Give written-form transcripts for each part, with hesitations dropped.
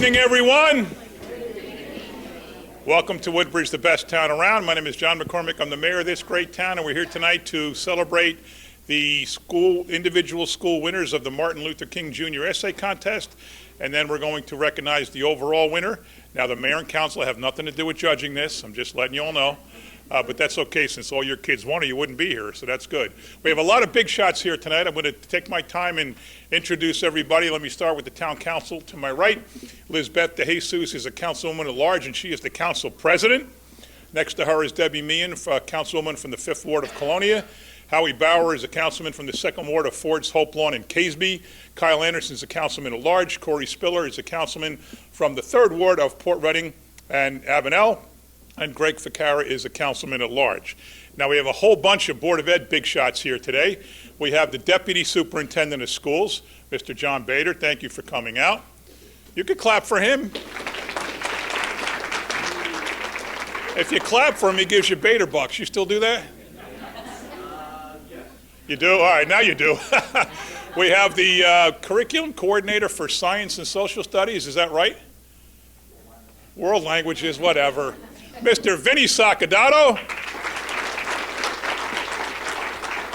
evening, everyone. Welcome to Woodbridge, the best town around. My name is John McCormick. I'm the mayor of this great town, and we're here tonight to celebrate the individual school winners of the Martin Luther King Jr. Essay Contest, and then we're going to recognize the overall winner. Now, the mayor and council have nothing to do with judging this. I'm just letting you all know. But that's okay, since all your kids won, or you wouldn't be here, so that's good. We have a lot of big shots here tonight. I'm going to take my time and introduce everybody. Let me start with the town council. To my right, Lizbeth DeJesus is a councilwoman at large, and she is the council president. Next to her is Debbie Meehan, councilwoman from the 5th Ward of Colonia. Howie Bauer is a councilman from the 2nd Ward of Ford's, Hope Lawn, and Caseby. Kyle Anderson is a councilman at large. Corey Spiller is a councilman from the 3rd Ward of Port Reading and Avenel. And Greg Ficara is a councilman at large. Now, we have a whole bunch of Board of Ed big shots here today. We have the Deputy Superintendent of Schools, Mr. John Bader. Thank you for coming out. You could clap for him. If you clap for him, he gives you Bader bucks. You still do that? Yes. You do? All right, now you do. We have the curriculum coordinator for science and social studies. Is that right? World languages, whatever. Mr. Vinny Sacadato.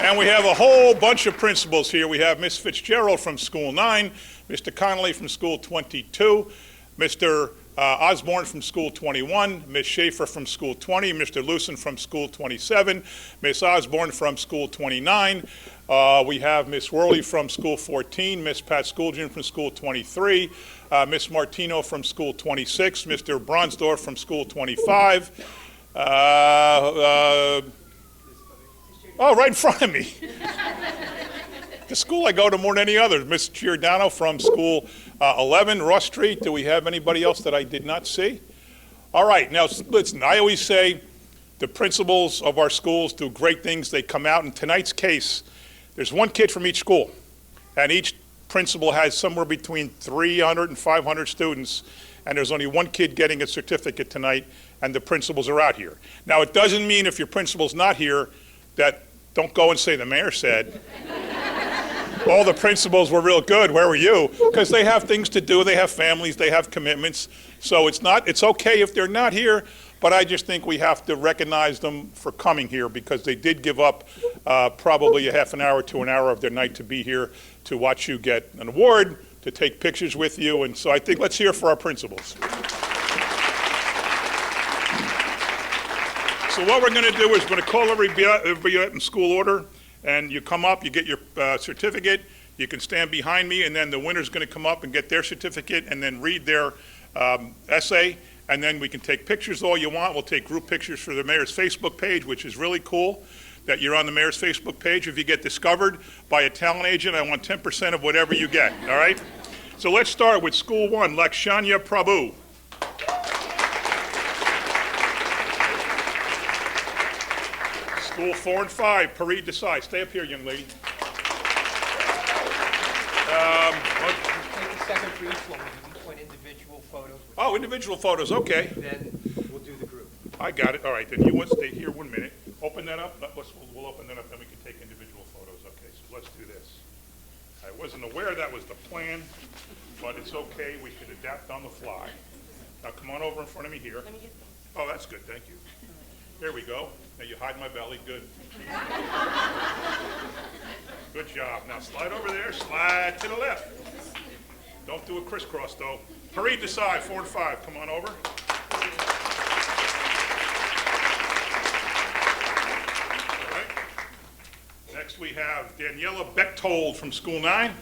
And we have a whole bunch of principals here. We have Miss Fitzgerald from School 9, Mr. Connolly from School 22, Mr. Osborne from School 21, Miss Schaefer from School 20, Mr. Lucen from School 27, Miss Osborne from School 29. We have Miss Worley from School 14, Miss Pat Schoolgen from School 23, Miss Martino from School 26, Mr. Bronsdorf from School 25. Oh, right in front of me. The school I go to more than any other. Miss Giordano from School 11, Ross Street. Do we have anybody else that I did not see? All right, now listen, I always say the principals of our schools do great things. They come out. In tonight's case, there's one kid from each school, and each principal has somewhere between 300 and 500 students, and there's only one kid getting a certificate tonight, and the principals are out here. Now, it doesn't mean if your principal's not here that don't go and say the mayor said. All the principals were real good, where were you? Because they have things to do, they have families, they have commitments. So it's okay if they're not here, but I just think we have to recognize them for coming here, because they did give up probably a half an hour to an hour of their night to be here to watch you get an award, to take pictures with you, and so I think let's hear for our principals. So what we're going to do is we're going to call everybody in school order, and you come up, you get your certificate, you can stand behind me, and then the winner's going to come up and get their certificate and then read their essay, and then we can take pictures all you want. We'll take group pictures for the mayor's Facebook page, which is really cool that you're on the mayor's Facebook page. If you get discovered by a talent agent, I want 10% of whatever you get, all right? So let's start with School 1, Lakshanya Prabhu. School 4 and 5, Pareed Desai. Stay up here, young lady. Take a second for each one. We point individual photos. Oh, individual photos, okay. Then we'll do the group. I got it. All right, then you want to stay here 1 minute. Open that up. We'll open that up, then we can take individual photos. Okay, so let's do this. I wasn't aware that was the plan, but it's okay. We could adapt on the fly. Now come on over in front of me here. Oh, that's good. Thank you. There we go. Now you hide my belly. Good. Good job. Now slide over there. Slide to the left. Don't do a crisscross, though. Pareed Desai, 4 and 5. Come on over. All right. Next we have Daniela Bechtold from School 9.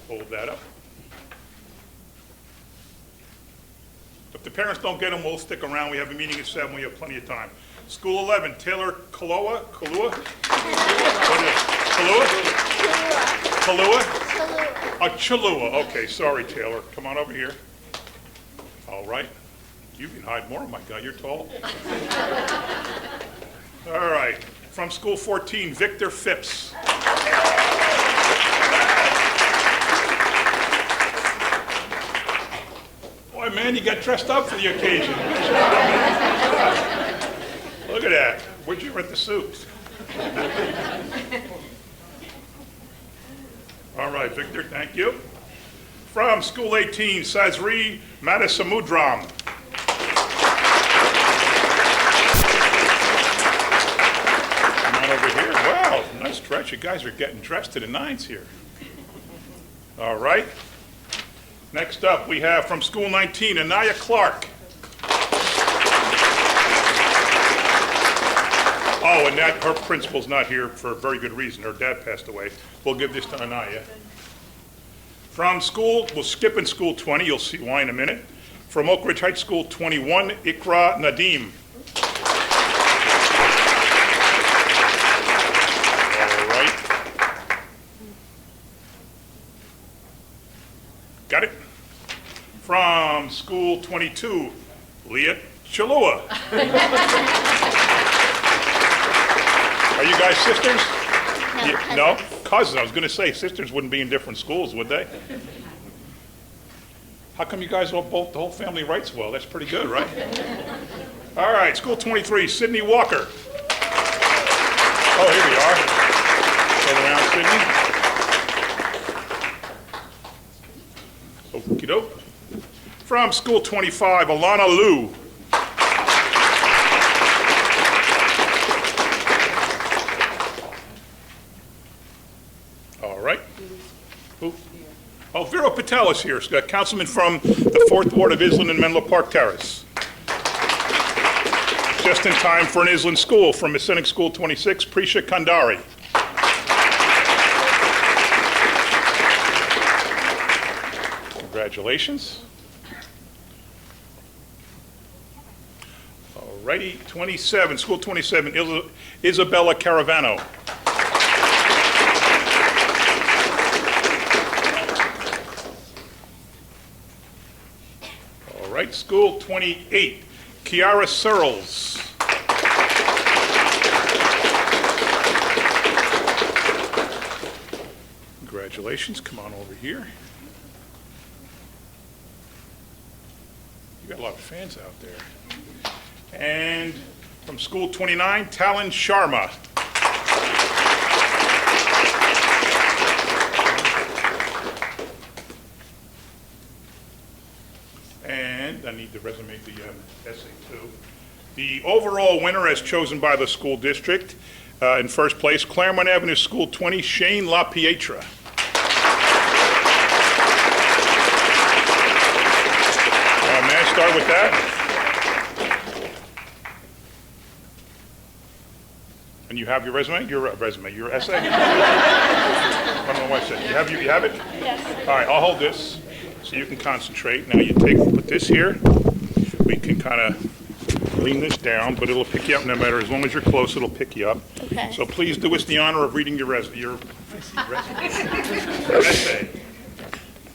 Hold that up. If the parents don't get them, we'll stick around. We have a meeting at 7. We have plenty of time. School 11, Taylor Kalua? Kalua? Chalua. Okay, sorry, Taylor. Come on over here. All right. You can hide more. Oh, my God, you're tall. All right. From School 14, Victor Phipps. Boy, man, you got dressed up for the occasion. Look at that. Where'd you rent the suit? All right, Victor, thank you. From School 18, Sazri Madasamudram. Come on over here. Wow, nice dress. You guys are getting dressed to the nines here. All right. Next up, we have from School 19, Anaya Clark. Oh, and that, her principal's not here for a very good reason. Her dad passed away. We'll give this to Anaya. From school, we're skipping School 20. You'll see why in a minute. From Oak Ridge High School 21, Ikra Nadim. All right. Got it? From School 22, Leah Chalua. Are you guys sisters? No? Cousins. I was going to say sisters wouldn't be in different schools, would they? How come you guys all both, the whole family writes well? That's pretty good, right? All right, School 23, Sydney Walker. Oh, here we are. Turn around, Sydney. Okie doke. From School 25, Alana Liu. All right. Who? Oh, Vera Patel is here. Councilman from the 4th Ward of Island and Menlo Park Terrace. Just in time for an Island school from Ascenic School 26, Prisha Kandari. Congratulations. All righty, 27, School 27, Isabella Caravano. All right, School 28, Kiara Searles. Congratulations, come on over here. You got a lot of fans out there. And from School 29, Talon Sharma. And I need to resume the essay too. The overall winner as chosen by the school district, in first place, Claremont Avenue School 20, Shane LaPietra. May I start with that? And you have your resume? Your essay? I don't know what I said. You have it? Yes. All right, I'll hold this so you can concentrate. Now you put this here. We can kind of lean this down, but it'll pick you up no matter. As long as you're close, it'll pick you up. Okay. So please do us the honor of reading your essay.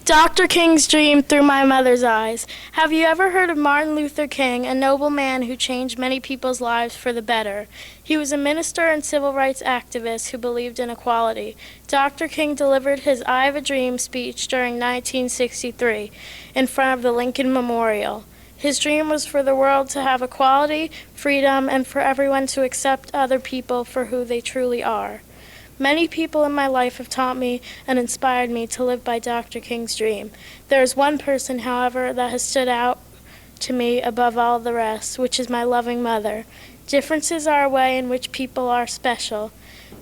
Dr. King's dream through my mother's eyes. Have you ever heard of Martin Luther King, a noble man who changed many people's lives for the better? He was a minister and civil rights activist who believed in equality. Dr. King delivered his I Have a Dream speech during 1963 in front of the Lincoln Memorial. His dream was for the world to have equality, freedom, and for everyone to accept other people for who they truly are. Many people in my life have taught me and inspired me to live by Dr. King's dream. There is one person, however, that has stood out to me above all the rest, which is my loving mother. Differences are a way in which people are special.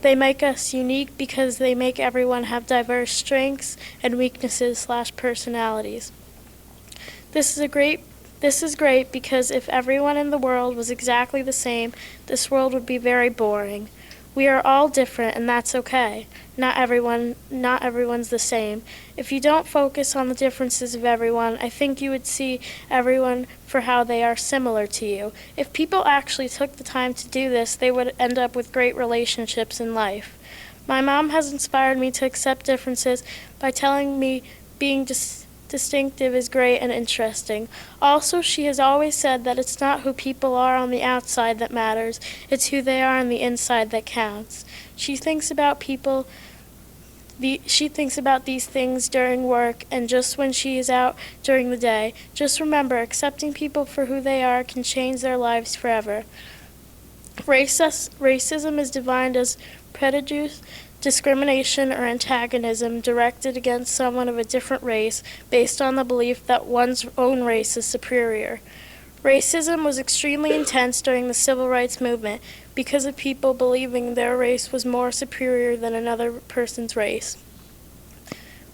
They make us unique because they make everyone have diverse strengths and weaknesses/personalities. This is great because if everyone in the world was exactly the same, this world would be very boring. We are all different, and that's okay. Not everyone's the same. If you don't focus on the differences of everyone, I think you would see everyone for how they are similar to you. If people actually took the time to do this, they would end up with great relationships in life. My mom has inspired me to accept differences by telling me being distinctive is great and interesting. Also, she has always said that it's not who people are on the outside that matters, it's who they are on the inside that counts. She thinks about these things during work and just when she is out during the day. Just remember, accepting people for who they are can change their lives forever. Racism is defined as prejudice discrimination, or antagonism directed against someone of a different race based on the belief that one's own race is superior. Racism was extremely intense during the Civil Rights Movement because of people believing their race was more superior than another person's race.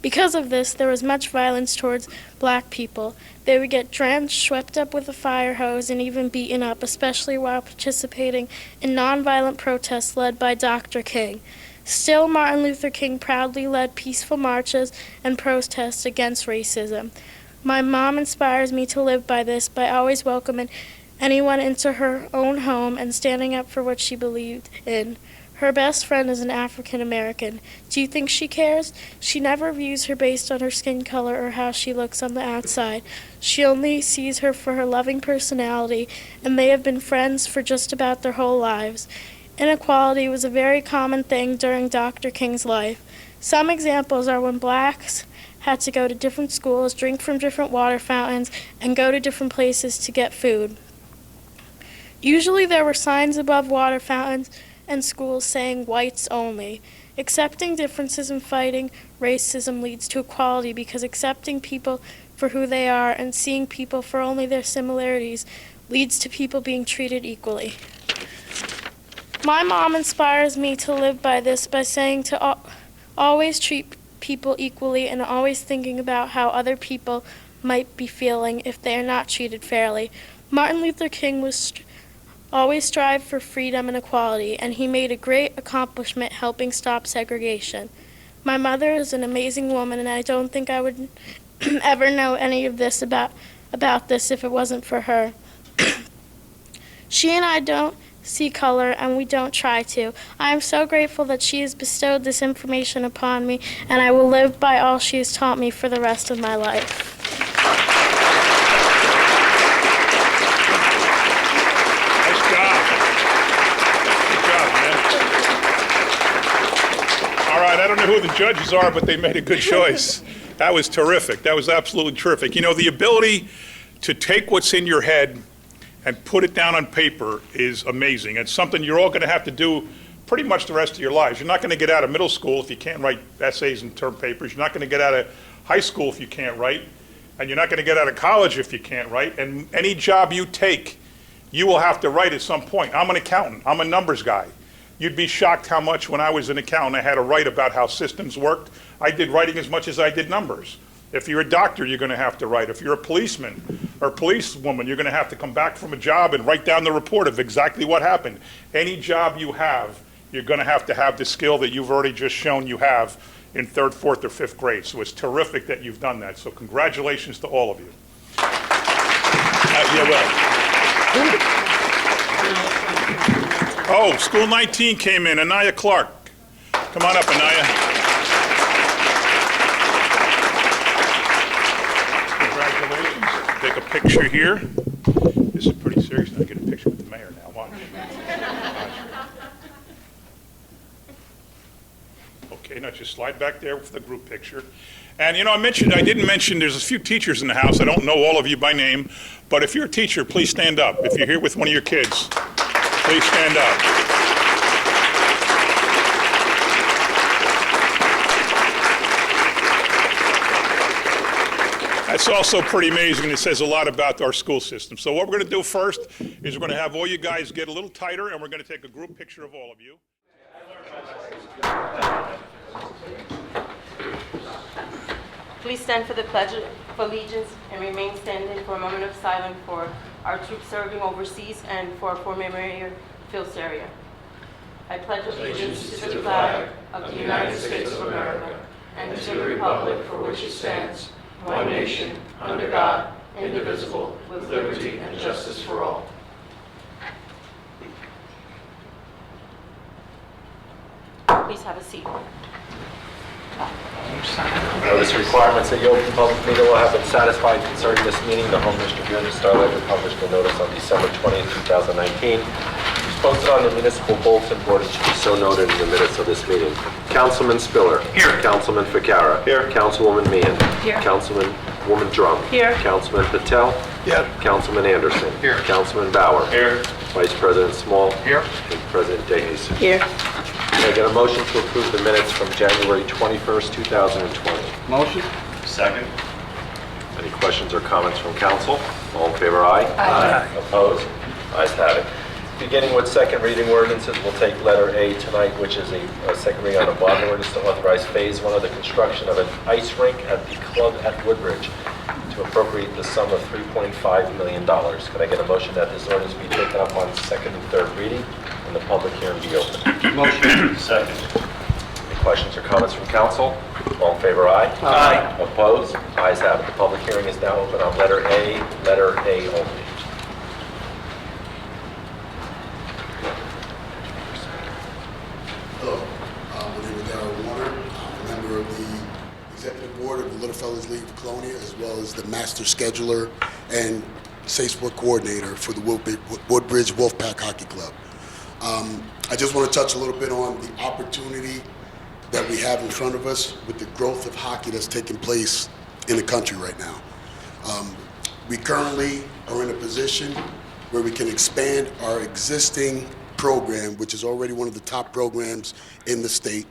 Because of this, there was much violence towards black people. They would get drenched, swept up with a fire hose, and even beaten up, especially while participating in nonviolent protests led by Dr. King. Still, Martin Luther King proudly led peaceful marches and protests against racism. My mom inspires me to live by this by always welcoming anyone into her own home and standing up for what she believed in. Her best friend is an African American. Do you think she cares? She never views her based on her skin color or how she looks on the outside. She only sees her for her loving personality, and they have been friends for just about their whole lives. Inequality was a very common thing during Dr. King's life. Some examples are when blacks had to go to different schools, drink from different water fountains, and go to different places to get food. Usually there were signs above water fountains and schools saying whites only. Accepting differences and fighting racism leads to equality because accepting people for who they are and seeing people for only their similarities leads to people being treated equally. My mom inspires me to live by this by saying to always treat people equally and always thinking about how other people might be feeling if they are not treated fairly. Martin Luther King always strived for freedom and equality, and he made a great accomplishment helping stop segregation. My mother is an amazing woman, and I don't think I would ever know any of this about this if it wasn't for her. She and I don't see color, and we don't try to. I am so grateful that she has bestowed this information upon me, and I will live by all she has taught me for the rest of my life. Nice job. Good job, man. All right, I don't know who the judges are, but they made a good choice. That was terrific. That was absolutely terrific. You know, the ability to take what's in your head and put it down on paper is amazing. It's something you're all going to have to do pretty much the rest of your lives. You're not going to get out of middle school if you can't write essays and term papers. You're not going to get out of high school if you can't write. And you're not going to get out of college if you can't write. And any job you take, you will have to write at some point. I'm an accountant. I'm a numbers guy. You'd be shocked how much when I was an accountant I had to write about how systems worked. I did writing as much as I did numbers. If you're a doctor, you're going to have to write. If you're a policeman or policewoman, you're going to have to come back from a job and write down the report of exactly what happened. Any job you have, you're going to have the skill that you've already just shown you have in 3rd, 4th, or 5th grade. So it's terrific that you've done that. So congratulations to all of you. Yeah, well. Oh, School 19 came in. Anaya Clark. Come on up, Anaya. Take a picture here. This is pretty serious. Now I get a picture with the mayor now. Watch. Okay, now just slide back there for the group picture. And you know, I didn't mention there's a few teachers in the house. I don't know all of you by name, but if you're a teacher, please stand up. If you're here with one of your kids, please stand up. That's also pretty amazing. It says a lot about our school system. So what we're going to do first is we're going to have all you guys get a little tighter, and we're going to take a group picture of all of you. Please stand for the Pledge of Allegiance and remain standing for a moment of silence for our troops serving overseas and for our former Mayor Phil Seria. I pledge allegiance to the flag of the United States of America and to the republic for which it stands, one nation, under God, indivisible, with liberty and justice for all. Please have a seat. Notice requirements that the open public meeting will have been satisfied concerning this meeting. The Home Tribune and Star Ledger published a notice on December 20th, 2019. It's posted on the municipal bulletin board and should be so noted in the minutes of this meeting. Councilman Spiller. Here. Councilman Ficarra. Here. Councilwoman Meehan. Here. Councilwoman Drum. Here. Councilman Patel. Here. Councilman Anderson. Here. Councilman Bauer. Here. Vice President Small. Here. And President DeHace. Here. Can I get a motion to approve the minutes from January 21st, 2020? Motion? Second. Any questions or comments from council? All in favor, aye? Aye. Opposed? Ayes have it. Beginning with second reading ordinances, we'll take letter A tonight, which is a second reading on a bond ordinance to authorize phase 1 of the construction of an ice rink at the club at Woodbridge to appropriate the sum of $3.5 million. Could I get a motion that this ordinance be taken up on second and third reading and the public hearing be open? Motion? Second. Any questions or comments from council? All in favor, aye? Aye. Opposed? Ayes have it. The public hearing is now open on letter A only. Hello, my name is Darryl Warner. I'm a member of the Executive Board of the Little Fellas League of Colonia, as well as the Master Scheduler and Safe Sport Coordinator for the Woodbridge Wolfpack Hockey Club. I just want to touch a little bit on the opportunity that we have in front of us with the growth of hockey that's taking place in the country right now. We currently are in a position where we can expand our existing program, which is already one of the top programs in the state.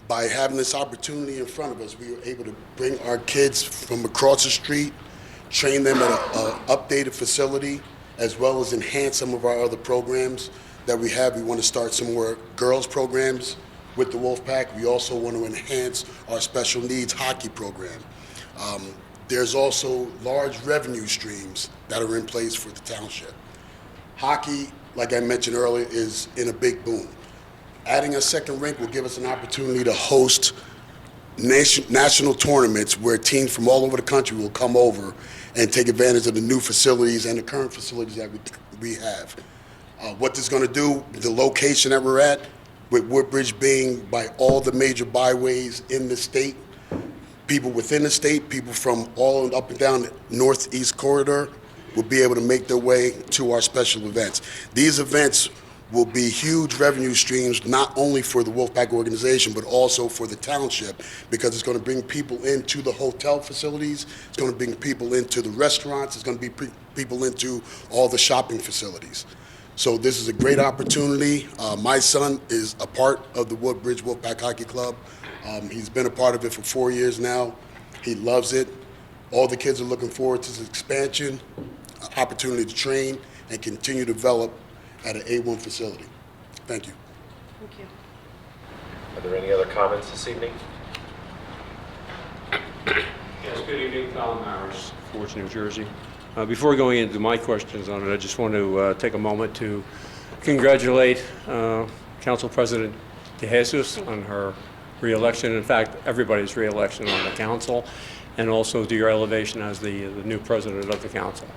By having this opportunity in front of us, we were able to bring our kids from across the street, train them at an updated facility, as well as enhance some of our other programs that we have. We want to start some more girls programs with the Wolfpack. We also want to enhance our special needs hockey program. There's also large revenue streams that are in place for the township. Hockey, like I mentioned earlier, is in a big boom. Adding a second rink will give us an opportunity to host national tournaments where teams from all over the country will come over and take advantage of the new facilities and the current facilities that we have. What this is going to do, the location that we're at, with Woodbridge being by all the major byways in the state, people within the state, people from all up and down the northeast corridor will be able to make their way to our special events. These events will be huge revenue streams, not only for the Wolfpack organization, but also for the township, because it's going to bring people into the hotel facilities, it's going to bring people into the restaurants, it's going to be people into all the shopping facilities. So this is a great opportunity. My son is a part of the Woodbridge Wolfpack Hockey Club. He's been a part of it for 4 years now. He loves it. All the kids are looking forward to this expansion, opportunity to train and continue to develop at an A1 facility. Thank you. Thank you. Are there any other comments this evening? Yes, good evening, Colin Harris, Forts, New Jersey. Before going into my questions on it, I just want to take a moment to congratulate Council President DeJesus on her re-election. In fact, everybody's re-election on the council, and also to your elevation as the new president of the council.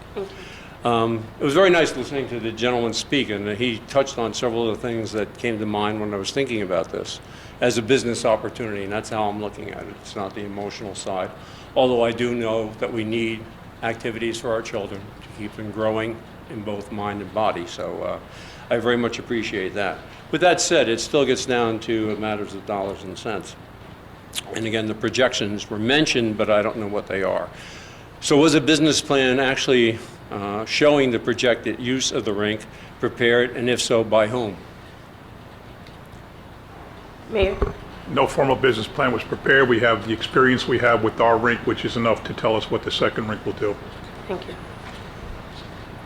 It was very nice listening to the gentleman speak, and he touched on several of the things that came to mind when I was thinking about this as a business opportunity, and that's how I'm looking at it. It's not the emotional side, although I do know that we need activities for our children to keep them growing in both mind and body, so I very much appreciate that. With that said, it still gets down to matters of dollars and cents. And again, the projections were mentioned, but I don't know what they are. So was a business plan actually showing the projected use of the rink prepared, and if so, by whom? Mayor? No formal business plan was prepared. We have the experience we have with our rink, which is enough to tell us what the second rink will do. Thank you.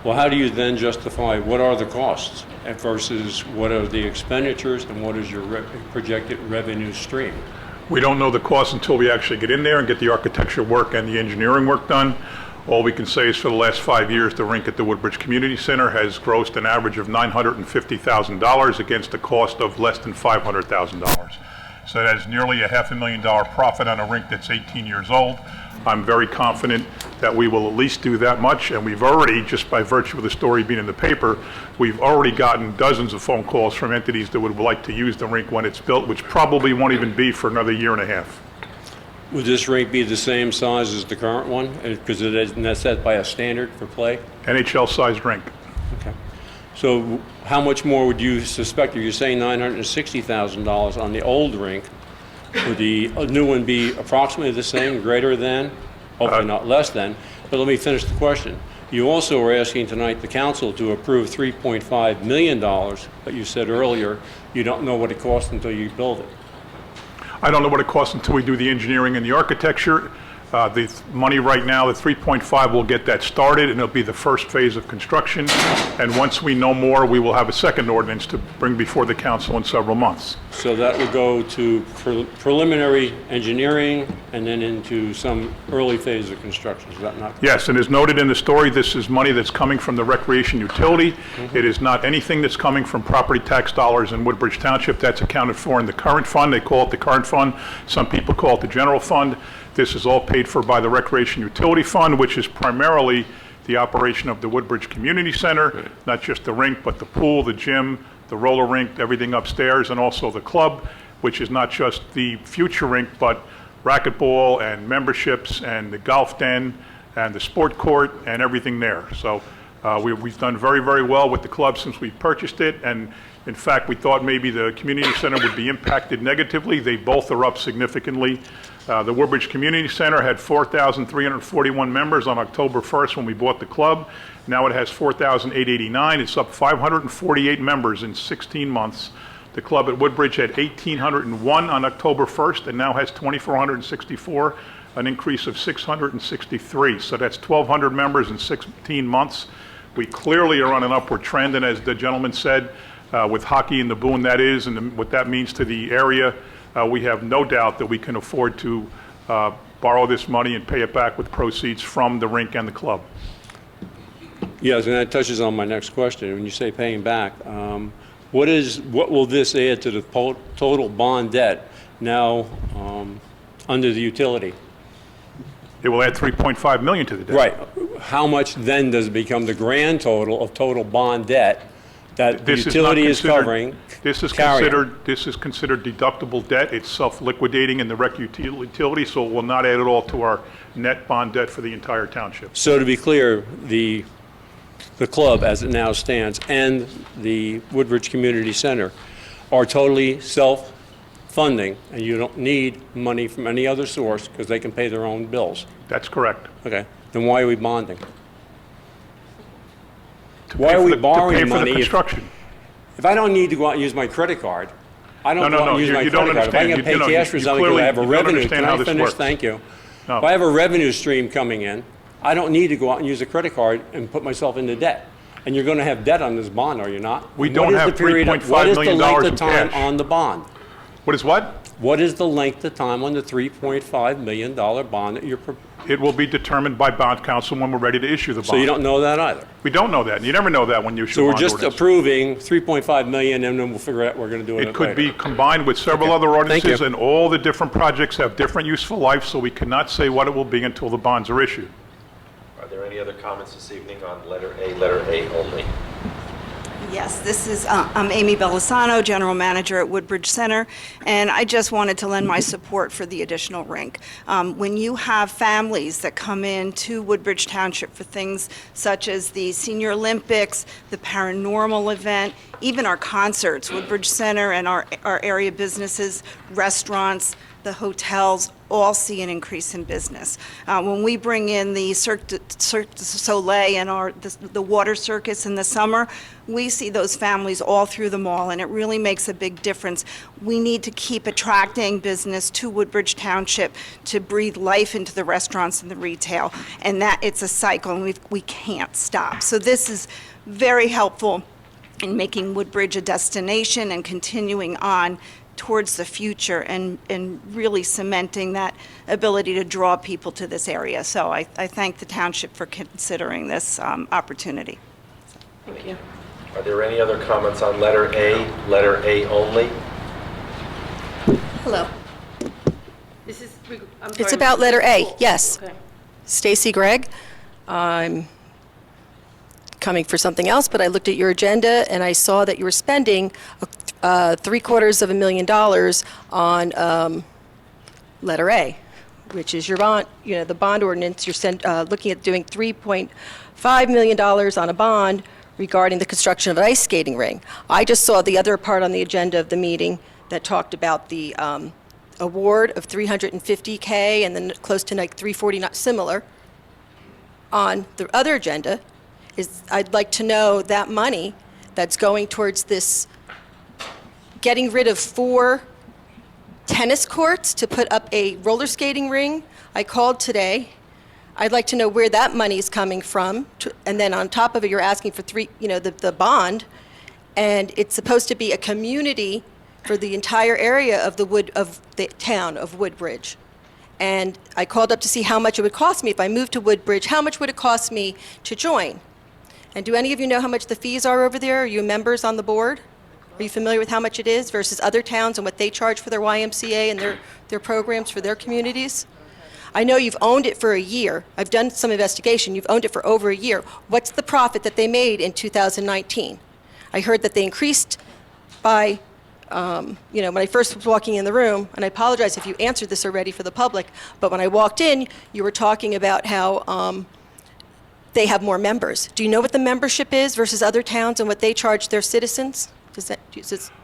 Well, how do you then justify what are the costs versus what are the expenditures and what is your projected revenue stream? We don't know the cost until we actually get in there and get the architecture work and the engineering work done. All we can say is for the last 5 years, the rink at the Woodbridge Community Center has grossed an average of $950,000 against a cost of less than $500,000. So that is nearly a $500,000 profit on a rink that's 18 years old. I'm very confident that we will at least do that much, and we've already, just by virtue of the story being in the paper, we've already gotten dozens of phone calls from entities that would like to use the rink when it's built, which probably won't even be for another year and a half. Would this rink be the same size as the current one? Because it isn't set by a standard for play? NHL-sized rink. Okay. So how much more would you suspect? If you're saying $960,000 on the old rink, would the new one be approximately the same, greater than, hopefully not less than? But let me finish the question. You also are asking tonight the council to approve $3.5 million, but you said earlier you don't know what it costs until you build it. I don't know what it costs until we do the engineering and the architecture. The money right now, the 3.5, will get that started, and it'll be the first phase of construction. And once we know more, we will have a second ordinance to bring before the council in several months. So that will go to preliminary engineering and then into some early phase of construction. Is that not correct? Yes, and as noted in the story, this is money that's coming from the recreation utility. It is not anything that's coming from property tax dollars in Woodbridge Township. That's accounted for in the current fund. They call it the current fund. Some people call it the general fund. This is all paid for by the Recreation Utility Fund, which is primarily the operation of the Woodbridge Community Center, not just the rink, but the pool, the gym, the roller rink, everything upstairs, and also the club, which is not just the future rink, but racquetball and memberships and the golf den and the sport court and everything there. So we've done very, very well with the club since we purchased it, and in fact, we thought maybe the community center would be impacted negatively. They both are up significantly. The Woodbridge Community Center had 4,341 members on October 1st when we bought the club. Now it has 4,889. It's up 548 members in 16 months. The club at Woodbridge had 1,801 on October 1st and now has 2,464, an increase of 663. So that's 1,200 members in 16 months. We clearly are on an upward trend, and as the gentleman said, with hockey and the boon that is, and what that means to the area, we have no doubt that we can afford to borrow this money and pay it back with proceeds from the rink and the club. Yes, and that touches on my next question. When you say paying back, what will this add to the total bond debt now under the utility? It will add $3.5 million to the debt. Right. How much then does it become the grand total of total bond debt that the utility is covering? This is considered deductible debt. It's self-liquidating in the rec utility, so it will not add at all to our net bond debt for the entire township. So to be clear, the club as it now stands and the Woodbridge Community Center are totally self-funding, and you don't need money from any other source because they can pay their own bills. That's correct. Okay. Then why are we bonding? Why are we borrowing money? To pay for the construction. If I don't need to go out and use my credit card, I don't go out and use my credit card. If I can pay cash for something because I have a revenue, can I finish? Thank you. No. If I have a revenue stream coming in, I don't need to go out and use a credit card and put myself into debt. And you're going to have debt on this bond, are you not? We don't have $3.5 million in cash. What is the length of time on the bond? What is what? What is the length of time on the $3.5 million bond that you're proposing? It will be determined by bond counsel when we're ready to issue the bond. So you don't know that either? We don't know that, and you never know that when you issue So a we're bond just ordinance. approving $3.5 million, and then we'll figure out what we're going to do with it It could later. be combined with several other Thank ordinances, you. and all the different projects have different useful life, so we cannot say what it will be until the bonds are issued. Are there any other comments this evening on letter A only? Yes, this is, I'm Amy Bellisano, General Manager at Woodbridge Center, and I just wanted to lend my support for the additional rink. When you have families that come in to Woodbridge Township for things such as the Senior Olympics, the paranormal event, even our concerts, Woodbridge Center and our area businesses, restaurants, the hotels, all see an increase in business. When we bring in the Cirque du Soleil and the water circus in the summer, we see those families all through the mall, and it really makes a big difference. We need to keep attracting business to Woodbridge Township to breathe life into the restaurants and the retail, and that it's a cycle, and we can't stop. So this is very helpful in making Woodbridge a destination and continuing on towards the future and really cementing that ability to draw people to this area. So I thank the township for considering this opportunity. Thank you. Are there any other comments on letter A only? Hello. This is, I'm It's sorry, about letter A, yes. Okay. Stacy Gregg. I'm coming for something else, but I looked at your agenda and I saw that you were spending $750,000 on letter A, which is your bond, the bond ordinance. You're looking at doing $3.5 million on a bond regarding the construction of an ice skating ring. I just saw the other part on the agenda of the meeting that talked about the award of $350K and then close to like $349, similar. on the other agenda is I'd like to know that money that's going towards this, getting rid of 4 tennis courts to put up a roller skating ring. I called today. I'd like to know where that money is coming from. And then on top of it, you're asking for the bond. And it's supposed to be a community for the entire area of the town of Woodbridge. And I called up to see how much it would cost me if I moved to Woodbridge. How much would it cost me to join? And do any of you know how much the fees are over there? Are you members on the board? Are you familiar with how much it is versus other towns and what they charge for their YMCA and their programs for their communities? I know you've owned it for a year. I've done some investigation. You've owned it for over a year. What's the profit that they made in 2019? I heard that they increased by, when I first was walking in the room, and I apologize if you answered this already for the public, but when I walked in, you were talking about how they have more members. Do you know what the membership is versus other towns and what they charge their citizens?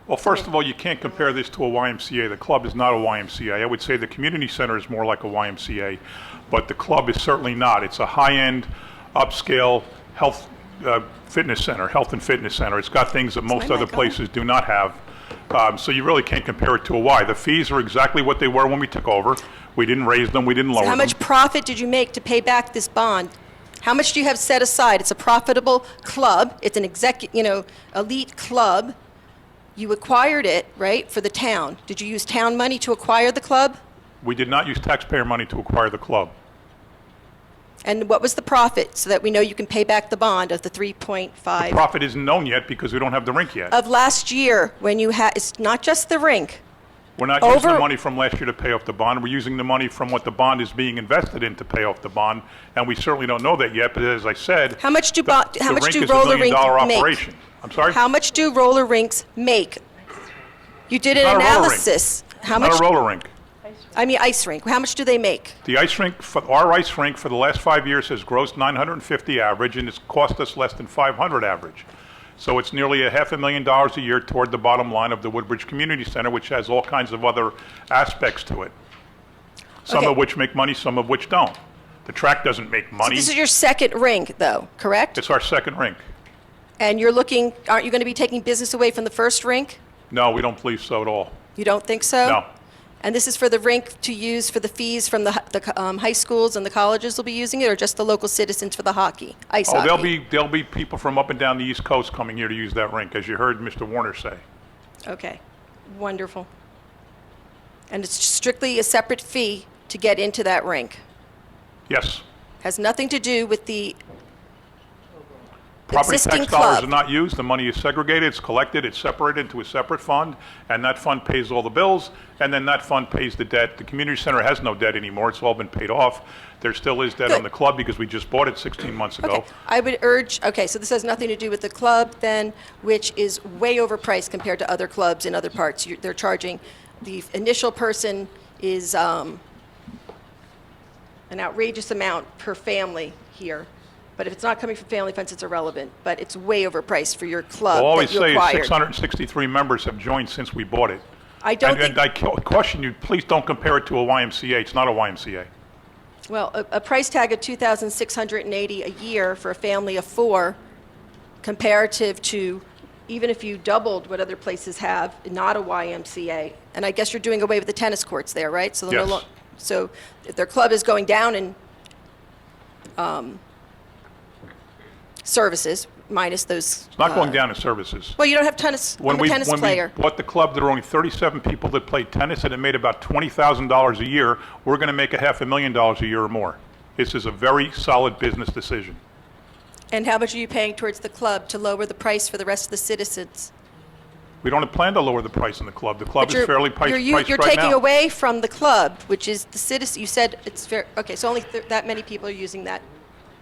Well, first of all, you can't compare this to a YMCA. The club is not a YMCA. I would say the community center is more like a YMCA, but the club is certainly not. It's a high-end, upscale health fitness center, health and fitness center. It's got things that most other places do not have. So you really can't compare it to a Y. The fees are exactly what they were when we took over. We didn't raise them. We didn't lower them. How much profit did you make to pay back this bond? How much do you have set aside? It's a profitable club. It's an elite club. You acquired it, right, for the town. Did you use town money to acquire the club? We did not use taxpayer money to acquire the club. And what was the profit so that we know you can pay back the bond of the 3.5? Profit isn't known yet because we don't have the rink yet. Of last year when you had, it's not just the rink. We're not using the money from last year to pay off the bond. We're using the money from what the bond is being invested in to pay off the bond, and we certainly don't know that yet. But as I said, how much do roller rinks operation. I'm sorry. How much do roller rinks make? You did an analysis. How much? Not a roller rink. I mean ice rink. How much do they make? The ice rink, our ice rink for the last 5 years has grossed $950 average, and it's cost us less than $500 average. So it's nearly $500,000 a year toward the bottom line of the Woodbridge Community Center, which has all kinds of other aspects to it. Some of which make money, some of which don't. The track doesn't make money. So this is your second rink, though, correct? It's our second rink. And aren't you going to be taking business away from the first rink? No, we don't believe so at all. You don't think so? No. And this is for the rink to use for the fees from the high schools and the colleges will be using it, or just the local citizens for the hockey, ice hockey? There'll be people from up and down the East Coast coming here to use that rink, as you heard Mr. Warner say. Okay, wonderful. And it's strictly a separate fee to get into that rink? Yes. Has nothing to do with the Property existing tax dollars club? are not used. The money is segregated, it's collected, it's separated into a separate fund, and that fund pays all the bills, and then that fund pays the debt. The community center has no debt anymore. It's all been paid off. There still is debt on the club because we just bought it 16 months ago. Okay, I would urge, so this has nothing to do with the club then, which is way overpriced compared to other clubs in other parts. They're charging, the initial person is an outrageous amount per family here. But if it's not coming from family funds, it's irrelevant. But it's way overpriced for your club I'll always that you say acquired. 663 members have joined since we bought it. I don't And I caution you, please don't compare it to a YMCA. It's not a YMCA. Well, a price tag of $2,680 a year for a family of 4, comparative to even if you doubled what other places have, not a YMCA. And I guess you're doing away with the tennis courts there, right? So Yes. So if their club is going down in services, minus those. It's not going down in services. Well, you don't have tennis. I'm a tennis player. We bought the club, there were only 37 people that played tennis, and it made about $20,000 a year. We're going to make $500,000 a year or more. This is a very solid business decision. And how much are you paying towards the club to lower the price for the rest of the citizens? We don't plan to lower the price in the club. The club is fairly priced right now. You're taking away from the club, which is the citizen. You said it's fair. Okay, so only that many people are using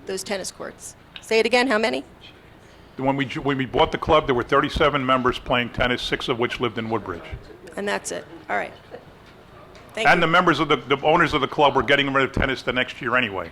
those tennis courts. Say it again. How many? When we bought the club, there were 37 members playing tennis, 6 of which lived in Woodbridge. And that's it. All right. Thank And you. the members of the owners of the club were getting rid of tennis the next year anyway.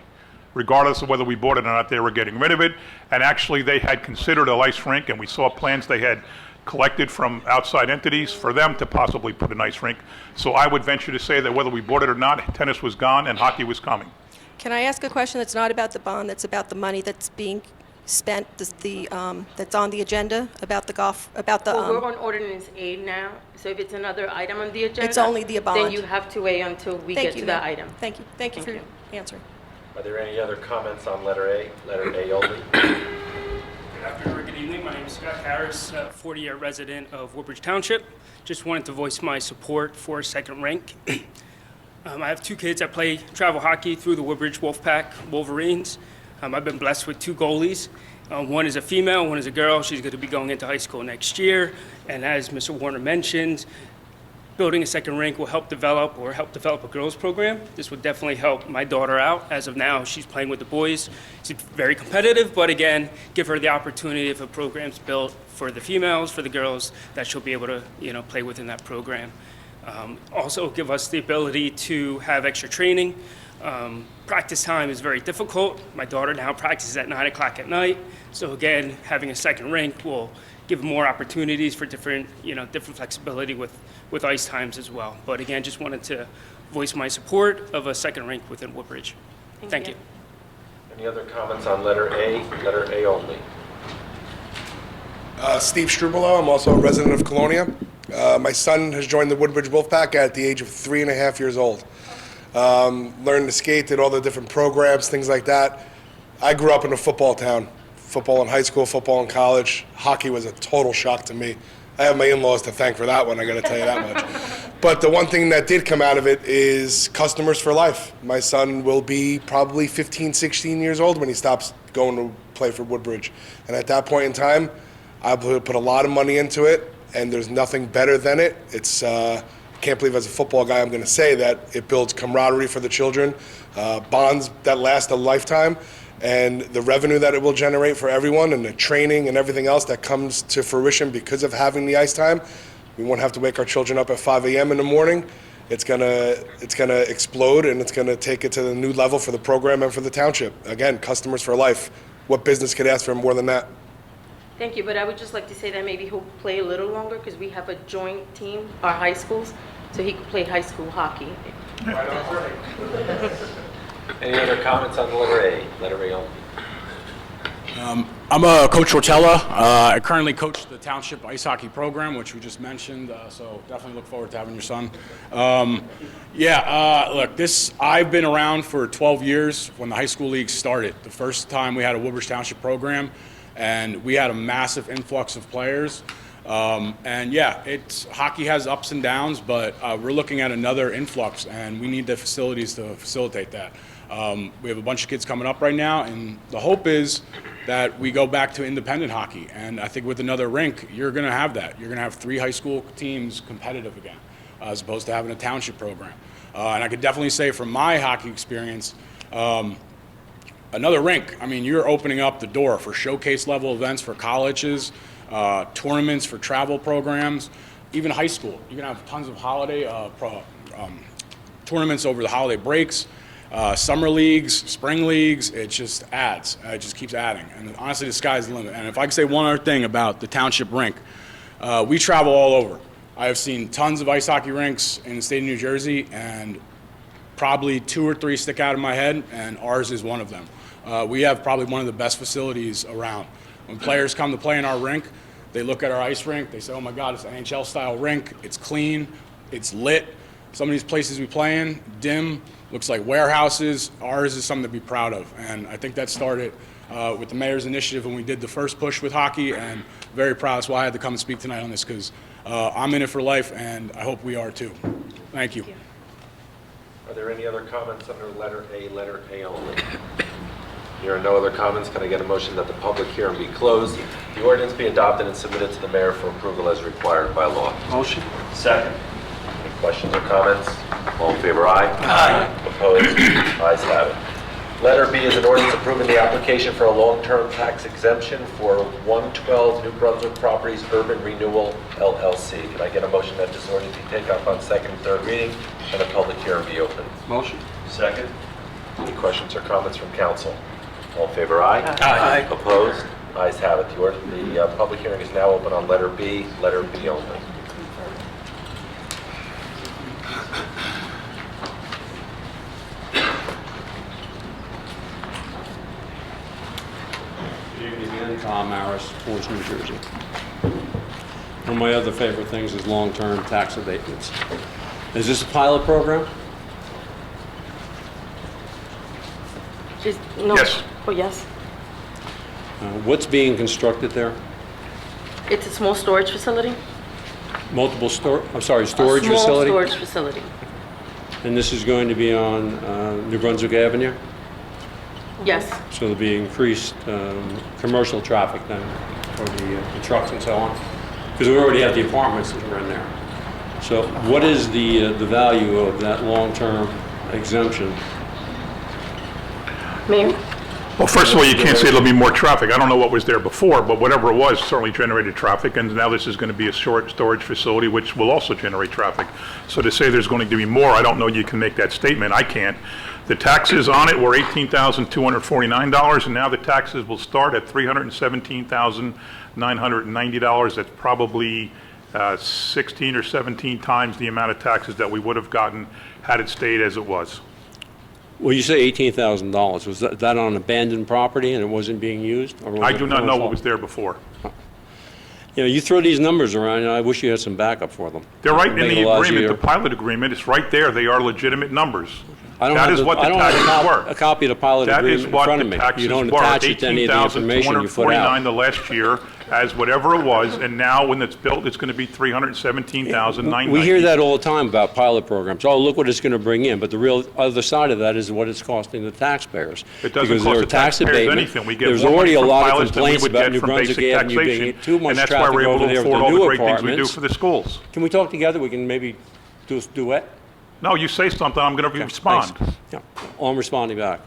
Regardless of whether we bought it or not, they were getting rid of it. And actually, they had considered a ice rink, and we saw plans they had collected from outside entities for them to possibly put an ice rink. So I would venture to say that whether we bought it or not, tennis was gone and hockey was coming. Can I ask a question that's not about the bond, that's about the money that's being spent, that's on the agenda, about the golf, about the, Well, we're on ordinance A now, so if it's another item on the agenda. It's only the bond. Then you have to wait until we thank get you, to that ma'am. item. Thank you. Thank you for Thank your answer. Are there any other comments on letter A only? Good afternoon, or good evening. My name is Scott Harris, 40-year resident of Woodbridge Township. Just wanted to voice my support for a second rink. I have 2 kids that play travel hockey through the Woodbridge Wolfpack Wolverines. I've been blessed with 2 goalies. One is a female, one is a girl. She's going to be going into high school next year. And as Mr. Warner mentioned, building a second rink will help develop a girls program. This would definitely help my daughter out. As of now, she's playing with the boys. She's very competitive, but again, give her the opportunity if a program's built for the females, for the girls, that she'll be able to, play within that program. Also give us the ability to have extra training. Practice time is very difficult. My daughter now practices at 9 o'clock at night. So again, having a second rink will give more opportunities for different flexibility with ice times as well. But again, just wanted to voice my support of a second rink within Woodbridge. Thank you. Any other comments on letter A only? Steve Strubolo. I'm also a resident of Colonia. My son has joined the Woodbridge Wolfpack at the age of 3.5 years old. Learned to skate, did all the different programs, things like that. I grew up in a football town. Football in high school, football in college. Hockey was a total shock to me. I have my in-laws to thank for that one, I gotta tell you that much. But the one thing that did come out of it is customers for life. My son will be probably 15, 16 years old when he stops going to play for Woodbridge. And at that point in time, I put a lot of money into it, and there's nothing better than it. It's, I can't believe as a football guy I'm gonna say that it builds camaraderie for the children, bonds that last a lifetime, and the revenue that it will generate for everyone and the training and everything else that comes to fruition because of having the ice time. We won't have to wake our children up at 5 a.m. in the morning. It's gonna explode, and it's gonna take it to the new level for the program and for the township. Again, customers for life. What business could ask for more than that? Thank you, but I would just like to say that maybe he'll play a little longer because we have a joint team, our high schools, so he could play high school hockey. Any other comments on letter A only? I'm Coach Rotella. I currently coach the Township Ice Hockey Program, which we just mentioned, so definitely look forward to having your son. Look, I've been around for 12 years when the high school league started. The first time we had a Woodbridge Township program, and we had a massive influx of players. Hockey has ups and downs, but we're looking at another influx, and we need the facilities to facilitate that. We have a bunch of kids coming up right now, and the hope is that we go back to independent hockey. And I think with another rink, you're going to have that. You're going to have 3 high school teams competitive again, as opposed to having a township program. And I could definitely say from my hockey experience, another rink, I mean, you're opening up the door for showcase level events for colleges, tournaments for travel programs, even high school. You're going to have tons of holiday tournaments over the holiday breaks. Summer leagues, spring leagues, it just adds. It just keeps adding. And honestly, the sky's the limit. And if I can say one other thing about the township rink, we travel all over. I have seen tons of ice hockey rinks in the state of New Jersey, and probably 2 or 3 stick out of my head, and ours is one of them. We have probably one of the best facilities around. When players come to play in our rink, they look at our ice rink, they say, oh my God, it's an NHL-style rink, it's clean, it's lit. Some of these places we play in, dim, looks like warehouses. Ours is something to be proud of. And I think that started with the mayor's initiative when we did the first push with hockey, and very proud. That's why I had to come and speak tonight on this, because I'm in it for life, and I hope we are too. Thank you. Are there any other comments under letter A only? There are no other comments. Can I get a motion that the public hearing be closed, the ordinance be adopted and submitted to the mayor for approval as required by law? Motion. Second. Any questions or comments? All in favor, aye? Aye. Opposed? Ayes have it. Letter B is an ordinance approving the application for a long-term tax exemption for 112 New Brunswick Properties Urban Renewal LLC. Can I get a motion that this ordinance be taken up on second and third reading and a public hearing be opened? Motion. Second. Any questions or comments from council? All in favor, aye? Aye. Opposed? Ayes have it. The public hearing is now open on letter B only. Tom Maris, Forest, New Jersey. One of my other favorite things is long-term tax abatements. Is this a pilot program? No. Yes. Oh, yes. What's being constructed there? It's a small storage facility. Multiple storage A facility? small storage facility. And this is going to be on New Brunswick Avenue? Yes. So there'll be increased commercial traffic then for the trucks and so on? Because we already have the apartments that are in there. So what is the value of that long-term exemption? Mayor? Well, first of all, you can't say there'll be more traffic. I don't know what was there before, but whatever it was certainly generated traffic, and now this is going to be a short storage facility, which will also generate traffic. So to say there's going to be more, I don't know you can make that statement. I can't. The taxes on it were $18,249, and now the taxes will start at $317,990. That's probably 16 or 17 times the amount of taxes that we would have gotten had it stayed as it was. Well, you say $18,000. Was that on abandoned property and it wasn't being used? Or was I it do not know what commercial? was there before. You know, you throw these numbers around, and I wish you had some backup for them. They're right in Make it the a lot agreement, easier. the pilot agreement. It's right there. They are legitimate numbers. I don't That have is what the I don't have taxes were. a copy of the pilot That agreement is in what front the of me. taxes You don't were, attach it to any of the information you put $18,249 out. the last year as whatever it was, and now when it's built, it's going to be $317,990. We hear that all the time about pilot programs. Oh, look what it's going to bring in. But the real other side of that is what it's costing the taxpayers. It doesn't Because cost there the are tax taxpayers abatement. anything. We get There's more money already a from lot of pilots than we complaints would about get New from Brunswick basic Avenue being taxation, too much and that's why traffic we're able over to there with afford the all the new great things we do apartments. for the schools. Can we talk together? We can maybe do a duet? No, you say something, I'm going to respond. Thanks. Yeah, I'm responding back.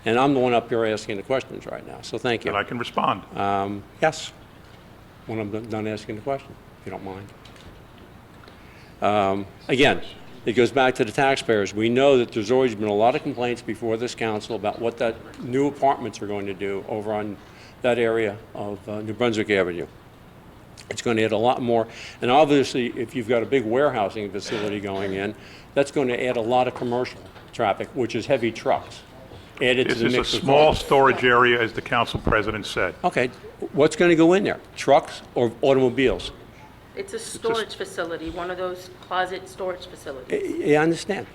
And I'm the one up here asking the questions right now, so thank you. And I can respond. Yes, when I'm done asking the question, if you don't mind. Again, it goes back to the taxpayers. We know that there's always been a lot of complaints before this council about what that new apartments are going to do over on that area of New Brunswick Avenue. It's going to add a lot more. And obviously, if you've got a big warehousing facility going in, that's going to add a lot of commercial traffic, which is heavy trucks, added to This the is a mix of small cars. storage area, as the council president said. Okay, what's going to go in there? Trucks or automobiles? It's a storage facility, one of those closet storage facilities. Yeah, I understand.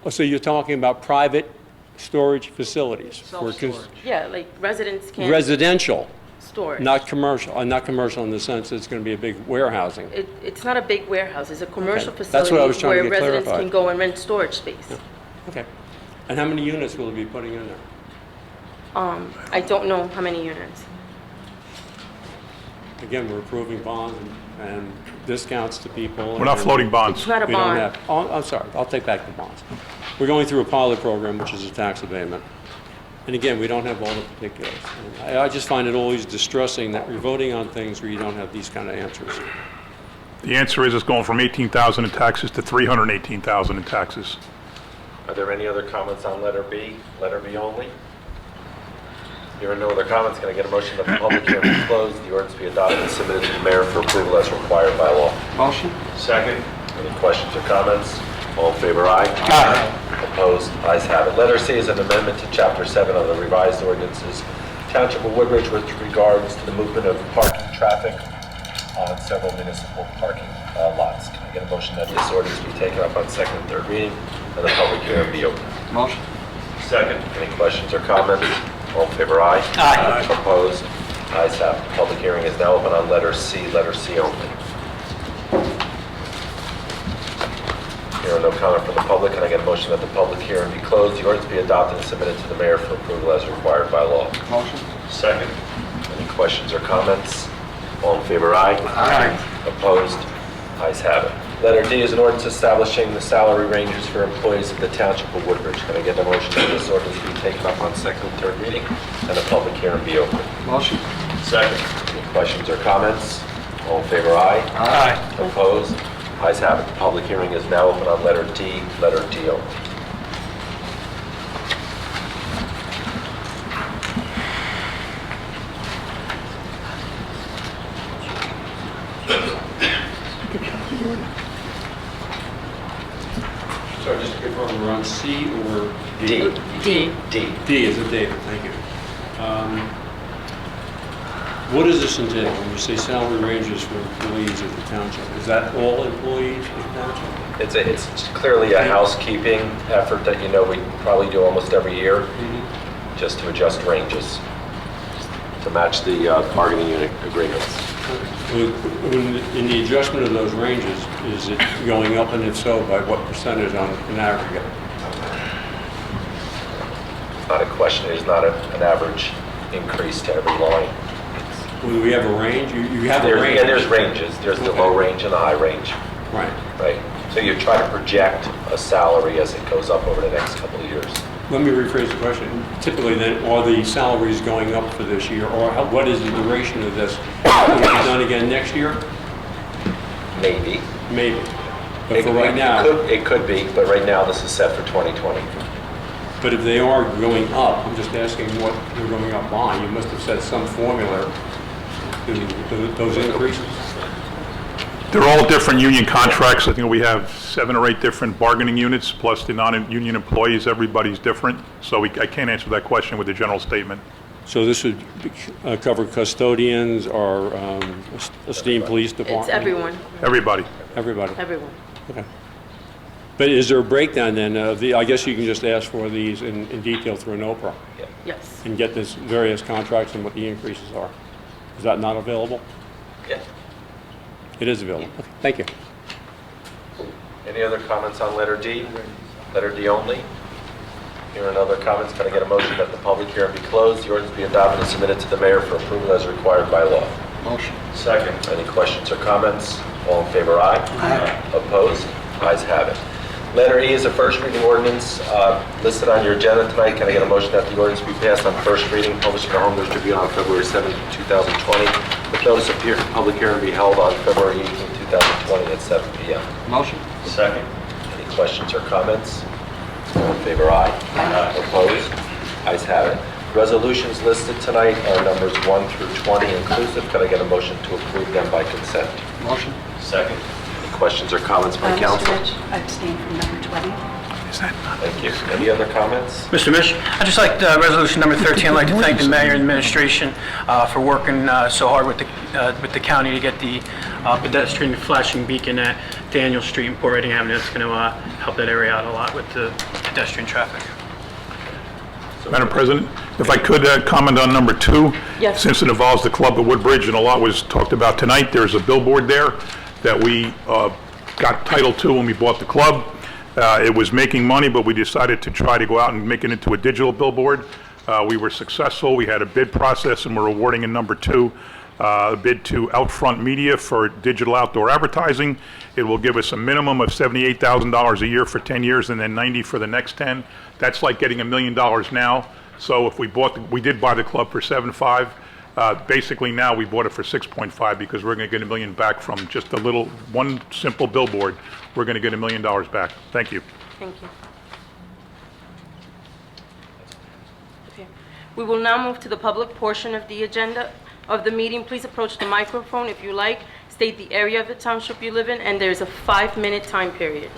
Oh, so you're talking about private storage facilities? for Self-storage. Yeah, like residents can Residential, store. not commercial, not commercial in the sense that it's going to be a big warehousing. It's not a big warehouse, it's a commercial Okay, that's facility what I was trying to where get residents clarified. can go and rent storage space. Okay. And how many units will it be putting in there? I don't know how many units. Again, we're approving bonds and discounts to people. We're not and- floating bonds. It's not a We don't bond. have, oh, I'm sorry, I'll take back the bonds. We're going through a pilot program, which is a tax abatement. And again, we don't have all the particulars. And I just find it always distressing that you're voting on things where you don't have these kind of answers. The answer is it's going from 18,000 in taxes to 318,000 in taxes. Are there any other comments on letter B? Letter B only? Hearing no other comments, can I get a motion that the public hearing be closed, the ordinance be adopted and submitted to the mayor for approval as required by law? Motion? Second. Any questions or comments? All in favor, aye? Aye. Opposed? Ayes have it. Letter C is an amendment to Chapter 7 of the revised ordinances, Township of Woodbridge, with regards to the movement of parking traffic on several municipal parking lots. Can I get a motion that this ordinance be taken up on second and third reading and the public hearing be open? Motion? Second. Any questions or comments? All in favor, aye? Aye. Opposed? Ayes have it. Public hearing is now open on letter C only. Hearing no comment from the public, can I get a motion that the public hearing be closed, the ordinance be adopted and submitted to the mayor for approval as required by law? Motion? Second. Any questions or comments? All in favor, aye? Aye. Opposed? Ayes have it. Letter D is an ordinance establishing the salary ranges for employees of the Township of Woodbridge. Can I get a motion that this ordinance be taken up on second and third reading and the public hearing be open? Motion? Second. Any questions or comments? All in favor, aye? Aye. Opposed? Ayes have it. The public hearing is now open on letter D only. Sorry, just to confirm, we're on C or D. D. D. D is a David, thank you. What does this entail when you say salary ranges for employees of the township? Is that all employees of the township? It's clearly a housekeeping effort that we probably do almost every year, just to adjust ranges, to match the bargaining unit agreements. In the adjustment of those ranges, is it going up, and if so, by what percentage on an aggregate? It's not a question, there's not an average increase to every line. Will we have a range? You have a range. Yeah, there's ranges. There's the low range and the high range. Right. Right. So you try to project a salary as it goes up over the next couple of years. Let me rephrase the question. Typically, then, are the salaries going up for this year, or what is the duration of this? Will it be done again next year? Maybe. Maybe. But for right now... It could be, but right now this is set for 2020. But if they are going up, I'm just asking what they're going up by. You must have set some formula to those increases. They're all different union contracts. I think we have 7 or 8 different bargaining units, plus the non-union employees. Everybody's different. So I can't answer that question with a general statement. So this would cover custodians or esteemed police department? It's everyone. Everybody. Everybody? Everyone. Okay. But is there a breakdown then of I guess you can just ask for these in detail through an OPRA? Yeah. Yes. And get this various contracts and what the increases are. Is that not available? Yeah. It is available. Okay, thank you. Any other comments on letter D? Letter D only? Hearing other comments, can I get a motion that the public hearing be closed, the ordinance be adopted and submitted to the mayor for approval as required by law? Motion. Second. Any questions or comments? All in favor, aye? Aye. Opposed? Ayes have it. Letter E is a first reading ordinance listed on your agenda tonight. Can I get a motion that the ordinance be passed on first reading, published in the Home News Tribune on February 7, 2020, with notice of public hearing be held on February 18, 2020 at 7 p.m. Motion. Second. Any questions or comments? All in favor, aye. Aye. Opposed? Ayes have it. Resolutions listed tonight are numbers 1 through 20 inclusive. Can I get a motion to approve them by consent? Motion. Second. Any questions or comments by council? Mr. Rich, I abstain from number 20. Thank you. Any other comments? Mr. Mish, I'd just like resolution number 13. I'd like to thank the mayor and administration for working so hard with the county to get the pedestrian flashing beacon at Daniel Street and Port Reading Avenue. It's going to help that area out a lot with the pedestrian traffic. Madam President, if I could comment on number 2. Yes. Since it involves the club at Woodbridge and a lot was talked about tonight, there's a billboard there that we got title to when we bought the club. It was making money, but we decided to try to go out and make it into a digital billboard. We were successful. We had a bid process, and we're awarding in number 2 a bid to Outfront Media for digital outdoor advertising. It will give us a minimum of $78,000 a year for 10 years and then $90,000 for the next 10. That's like getting $1 million now. So if we did buy the club for $7.5. Basically now we bought it for $6.5 because we're going to get $1 million back from just one simple billboard. We're going to get $1 million back. Thank you. Thank you. Okay. We will now move to the public portion of the agenda of the meeting. Please approach the microphone if you like. State the area of the township you live in, and there's a 5-minute time period.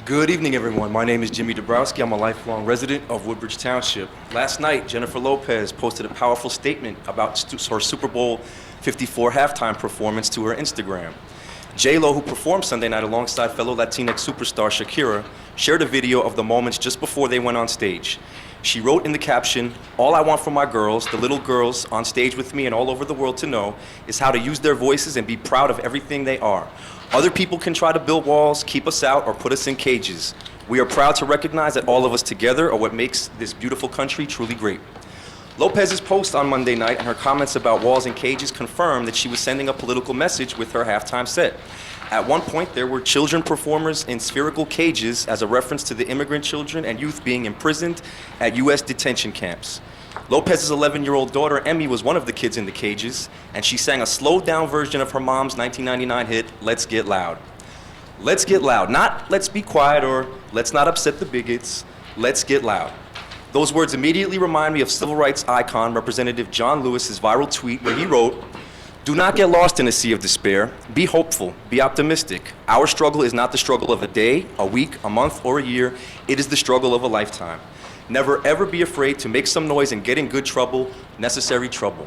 Good evening, everyone. My name is Jimmy Dabrowski. I'm a lifelong resident of Woodbridge Township. Last night, Jennifer Lopez posted a powerful statement about her Super Bowl 54 halftime performance to her Instagram. J-Lo, who performed Sunday night alongside fellow Latinx superstar Shakira, shared a video of the moments just before they went on stage. She wrote in the caption, "All I want for my girls, the little girls on stage with me and all over the world to know, is how to use their voices and be proud of everything they are. Other people can try to build walls, keep us out, or put us in cages. We are proud to recognize that all of us together are what makes this beautiful country truly great." Lopez's post on Monday night and her comments about walls and cages confirmed that she was sending a political message with her halftime set. At one point, there were children performers in spherical cages as a reference to the immigrant children and youth being imprisoned at U.S. detention camps. Lopez's 11-year-old daughter, Emmy, was one of the kids in the cages, and she sang a slowed-down version of her mom's 1999 hit, "Let's Get Loud." Let's get loud, not let's be quiet or let's not upset the bigots. Let's get loud. Those words immediately remind me of civil rights icon Representative John Lewis's viral tweet where he wrote, Do not get lost in a sea of despair. Be hopeful. Be optimistic. Our struggle is not the struggle of a day, a week, a month, or a year. It is the struggle of a lifetime. Never ever be afraid to make some noise and get in good trouble, necessary trouble.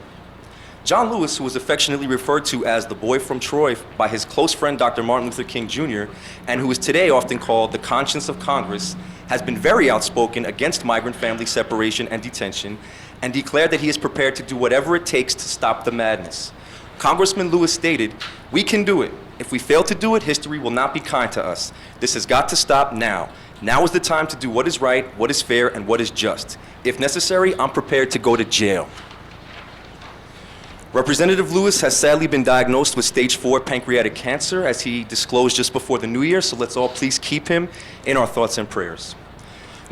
John Lewis, who was affectionately referred to as the boy from Troy by his close friend Dr. Martin Luther King Jr., and who is today often called the conscience of Congress, has been very outspoken against migrant family separation and detention, and declared that he is prepared to do whatever it takes to stop the madness. Congressman Lewis stated, "We can do it. If we fail to do it, history will not be kind to us. This has got to stop now. Now is the time to do what is right, what is fair, and what is just. If necessary, I'm prepared to go to jail." Representative Lewis has sadly been diagnosed with stage 4 pancreatic cancer, as he disclosed just before the new year, so let's all please keep him in our thoughts and prayers.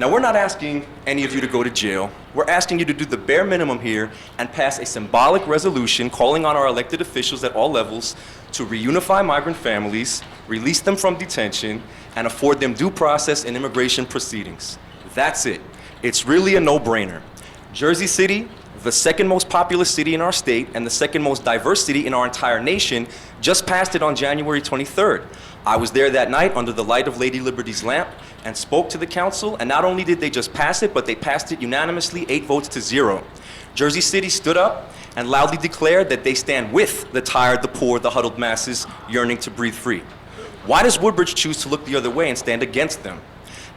Now, we're not asking any of you to go to jail. We're asking you to do the bare minimum here and pass a symbolic resolution calling on our elected officials at all levels to reunify migrant families, release them from detention, and afford them due process in immigration proceedings. That's it. It's really a no-brainer. Jersey City, the second most populous city in our state and the second most diverse city in our entire nation, just passed it on January 23rd. I was there that night under the light of Lady Liberty's lamp and spoke to the council, and not only did they just pass it, but they passed it unanimously, 8 votes to 0. Jersey City stood up and loudly declared that they stand with the tired, the poor, the huddled masses yearning to breathe free. Why does Woodbridge choose to look the other way and stand against them?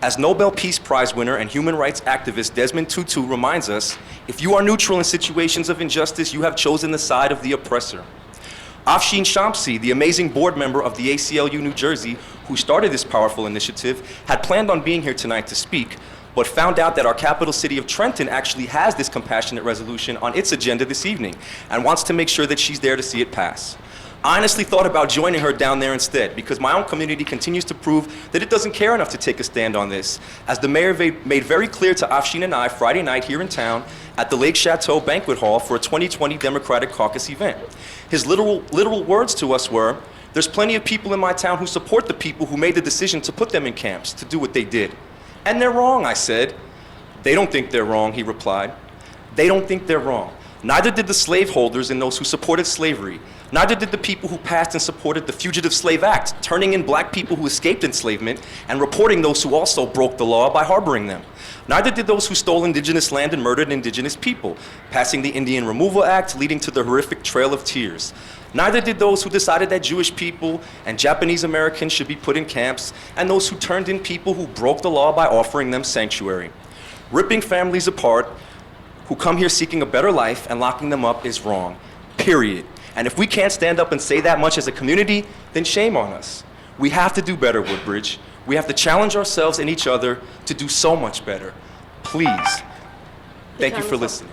As Nobel Peace Prize winner and human rights activist Desmond Tutu reminds us, if you are neutral in situations of injustice, you have chosen the side of the oppressor. Afshin Shamsi, the amazing board member of the ACLU New Jersey, who started this powerful initiative, had planned on being here tonight to speak, but found out that our capital city of Trenton actually has this compassionate resolution on its agenda this evening and wants to make sure that she's there to see it pass. I honestly thought about joining her down there instead, because my own community continues to prove that it doesn't care enough to take a stand on this, as the mayor made very clear to Afshin and I Friday night here in town at the Lake Chateau Banquet Hall for a 2020 Democratic Caucus event. His literal words to us were, "There's plenty of people in my town who support the people who made the decision to put them in camps, to do what they did. And they're wrong," I said. "They don't think they're wrong," he replied. "They don't think they're wrong. Neither did the slaveholders and those who supported slavery. Neither did the people who passed and supported the Fugitive Slave Act, turning in black people who escaped enslavement and reporting those who also broke the law by harboring them. Neither did those who stole indigenous land and murdered indigenous people, passing the Indian Removal Act, leading to the horrific Trail of Tears. Neither did those who decided that Jewish people and Japanese Americans should be put in camps, and those who turned in people who broke the law by offering them sanctuary. Ripping families apart who come here seeking a better life and locking them up is wrong, period. And if we can't stand up and say that much as a community, then shame on us. We have to do better, Woodbridge. We have to challenge ourselves and each other to do so much better. Please. Thank you for listening.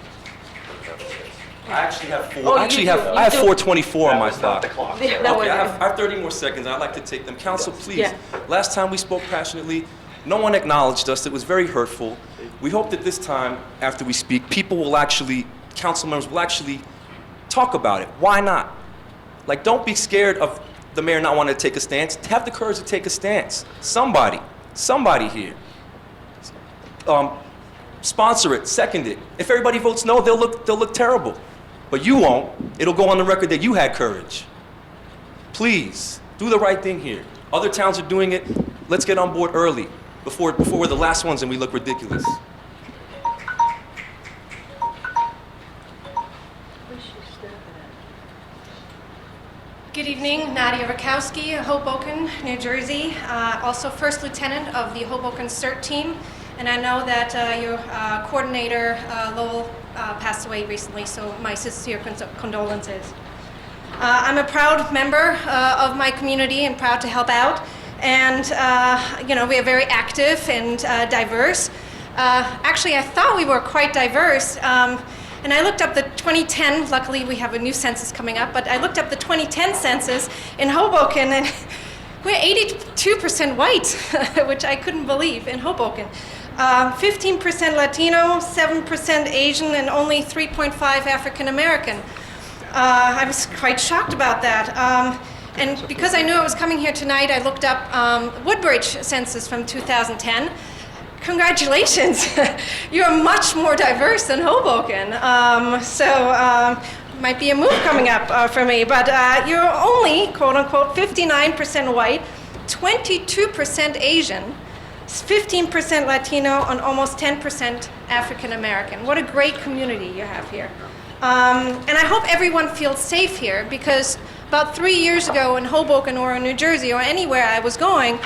I actually have I have 4:24 on my clock. Okay, I have 30 more seconds. I'd like to take them. Council, please. Yeah. Last time we spoke passionately, no one acknowledged us. It was very hurtful. We hope that this time, after we speak, council members will actually talk about it. Why not? Like, don't be scared of the mayor not wanting to take a stance. Have the courage to take a stance. Somebody here. Sponsor it, second it. If everybody votes no, they'll look terrible. But you won't. It'll go on the record that you had courage. Please, do the right thing here. Other towns are doing it. Let's get on board early, before we're the last ones and we look ridiculous. Good evening, Nadia Rakowski, Hoboken, New Jersey, also First Lieutenant of the Hoboken CERT team, and I know that your coordinator, Lowell, passed away recently, so my sincere condolences. I'm a proud member of my community and proud to help out, and we are very active and diverse. Actually, I thought we were quite diverse. And I looked up the 2010, luckily we have a new census coming up, but I looked up the 2010 census in Hoboken, and we're 82% white, which I couldn't believe in Hoboken. 15% Latino, 7% Asian, and only 3.5 African American. I was quite shocked about that. And because I knew I was coming here tonight, I looked up Woodbridge census from 2010. Congratulations, you're much more diverse than Hoboken. might be a move coming up for me, but you're only, quote unquote, 59% white, 22% Asian, 15% Latino, and almost 10% African American. What a great community you have here. And I hope everyone feels safe here, because about 3 years ago in Hoboken or in New Jersey or anywhere I was going,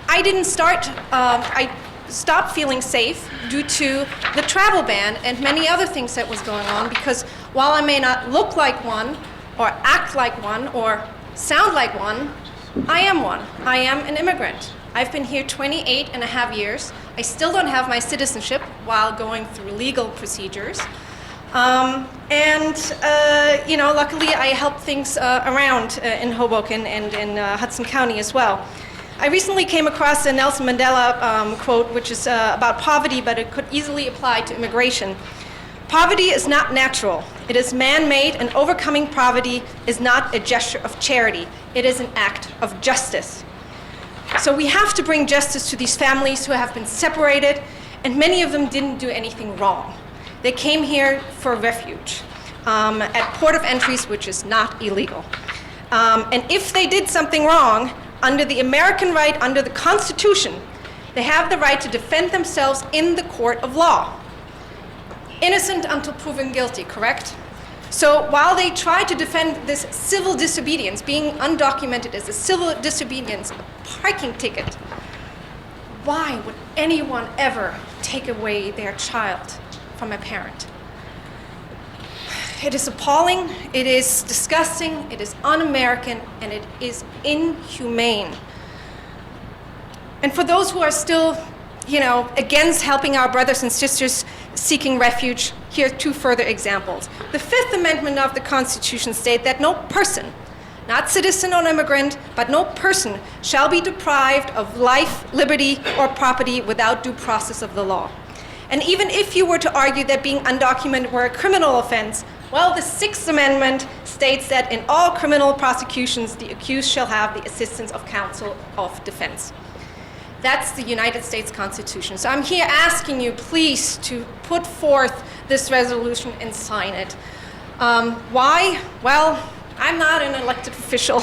I stopped feeling safe due to the travel ban and many other things that was going on, because while I may not look like one or act like one or sound like one, I am one. I am an immigrant. I've been here 28 and a half years. I still don't have my citizenship while going through legal procedures. Luckily I help things around in Hoboken and in Hudson County as well. I recently came across a Nelson Mandela quote, which is about poverty, but it could easily apply to immigration. Poverty is not natural. It is man-made, and overcoming poverty is not a gesture of charity. It is an act of justice. So we have to bring justice to these families who have been separated, and many of them didn't do anything wrong. They came here for refuge at port of entries, which is not illegal. And if they did something wrong, under the American right, under the Constitution, they have the right to defend themselves in the court of law. Innocent until proven guilty, correct? So while they try to defend this civil disobedience, being undocumented as a civil disobedience, a parking ticket, why would anyone ever take away their child from a parent? It is appalling, it is disgusting, it is un-American, and it is inhumane. And for those who are still, against helping our brothers and sisters seeking refuge, here are 2 further examples. The 5th Amendment of the Constitution states that no person, not citizen or immigrant, but no person shall be deprived of life, liberty, or property without due process of the law. And even if you were to argue that being undocumented were a criminal offense, well, the 6th Amendment states that in all criminal prosecutions, the accused shall have the assistance of counsel of defense. That's the United States Constitution. So I'm here asking you, please, to put forth this resolution and sign it. Why? Well, I'm not an elected official.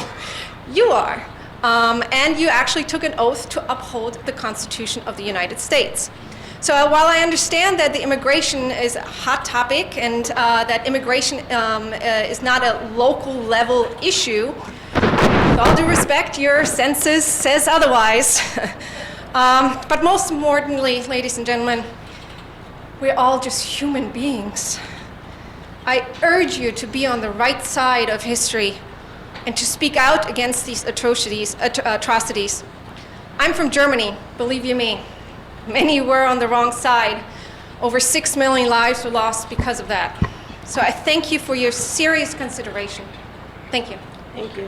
You are. And you actually took an oath to uphold the Constitution of the United States. So while I understand that the immigration is a hot topic and that immigration is not a local level issue, with all due respect, your census says otherwise. But most importantly, ladies and gentlemen, we're all just human beings. I urge you to be on the right side of history and to speak out against these atrocities. I'm from Germany, believe you me. Many were on the wrong side. Over 6 million lives were lost because of that. So I thank you for your serious consideration. Thank you. Thank you.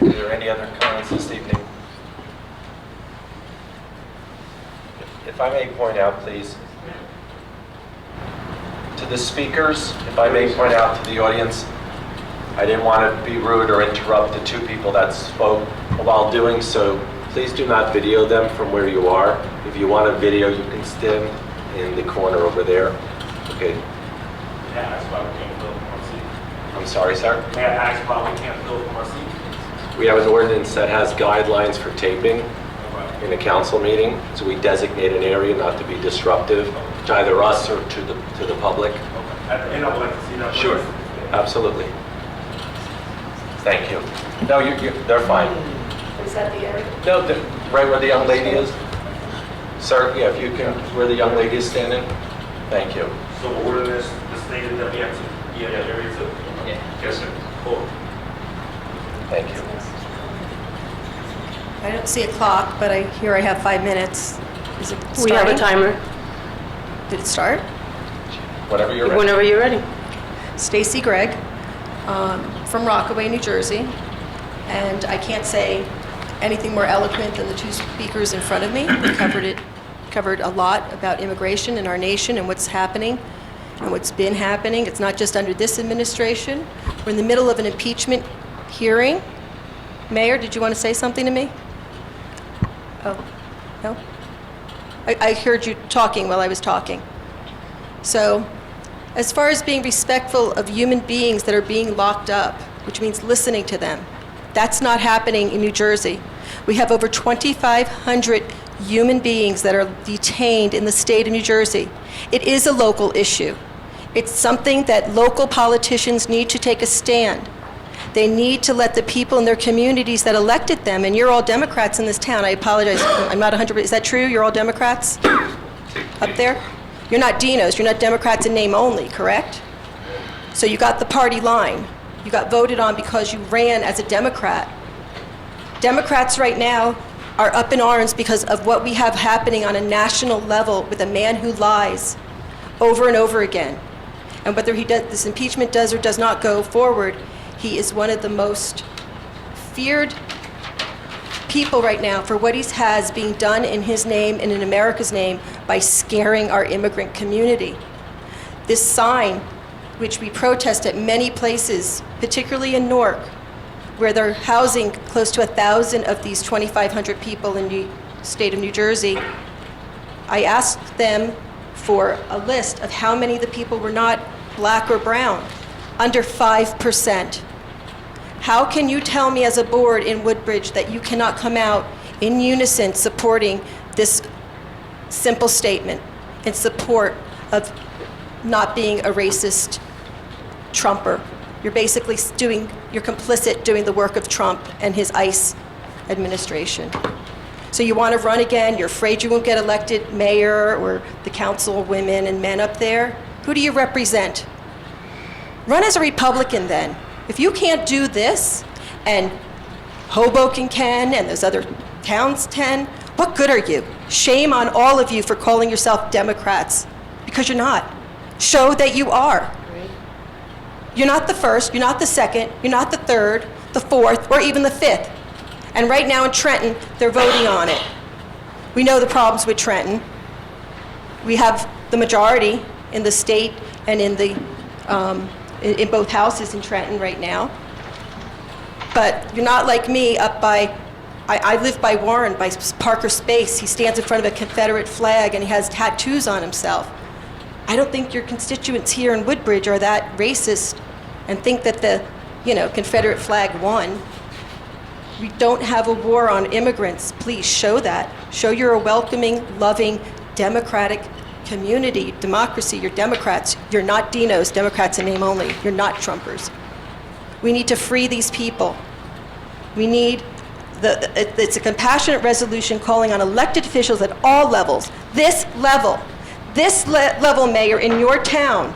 Are there any other comments this evening? If I may point out, please, to the speakers, if I may point out to the audience, I didn't want to be rude or interrupt the 2 people that spoke. While doing so, please do not video them from where you are. If you want a video, you can stand in the corner over there. Okay. May I ask why we can't film from our seat? I'm sorry, sir? May I ask why we can't film from our seat? We have an ordinance that has guidelines for taping in a council meeting, so we designate an area not to be disruptive to either us or to the public. At the end, I would like to see that. Sure, absolutely. Thank you. No, they're fine. Is that the area? No, right where the young lady is. Sir, yeah, if you can, where the young lady is standing. Thank you. So the ordinance stated that we have to be in that area too? Yeah. Yes, sir. Cool. Thank you. I don't see a clock, but I have 5 minutes. Is it starting? We have a timer. Did it start? Whenever you're ready. Whenever you're ready. Stacy Gregg, from Rockaway, New Jersey, and I can't say anything more eloquent than the 2 speakers in front of me. They covered a lot about immigration in our nation and what's happening and what's been happening. It's not just under this administration. We're in the middle of an impeachment hearing. Mayor, did you want to say something to me? Oh, no? I heard you talking while I was talking. So, as far as being respectful of human beings that are being locked up, which means listening to them, that's not happening in New Jersey. We have over 2,500 human beings that are detained in the state of New Jersey. It is a local issue. It's something that local politicians need to take a stand. They need to let the people in their communities that elected them, and you're all Democrats in this town. I apologize, I'm not 100%, is that true? You're all Democrats up there? You're not Dinos, you're not Democrats in name only, correct? So you got the party line. You got voted on because you ran as a Democrat. Democrats right now are up in arms because of what we have happening on a national level with a man who lies over and over again. And whether this impeachment does or does not go forward, he is one of the most feared people right now for what he has being done in his name and in America's name by scaring our immigrant community. This sign, which we protest at many places, particularly in Newark, where they're housing close to 1,000 of these 2,500 people in the state of New Jersey, I asked them for a list of how many of the people were not black or brown, under 5%. How can you tell me as a board in Woodbridge that you cannot come out in unison supporting this simple statement in support of not being a racist Trumper? You're basically you're complicit doing the work of Trump and his ICE administration. So you want to run again, you're afraid you won't get elected mayor or the council women and men up there? Who do you represent? Run as a Republican then. If you can't do this, and Hoboken can, and those other towns can, what good are you? Shame on all of you for calling yourself Democrats, because you're not. Show that you are. You're not the first, you're not the second, you're not the third, the fourth, or even the fifth. And right now in Trenton, they're voting on it. We know the problems with Trenton. We have the majority in the state and in the in both houses in Trenton right now. But you're not like me up by, I live by Warren, by Parker Space. He stands in front of a Confederate flag and he has tattoos on himself. I don't think your constituents here in Woodbridge are that racist and think that the, Confederate flag won. We don't have a war on immigrants. Please show that. Show you're a welcoming, loving, democratic community, democracy. You're Democrats. You're not Dinos, Democrats in name only. You're not Trumpers. We need to free these people. We need, it's a compassionate resolution calling on elected officials at all levels. This level, Mayor, in your town,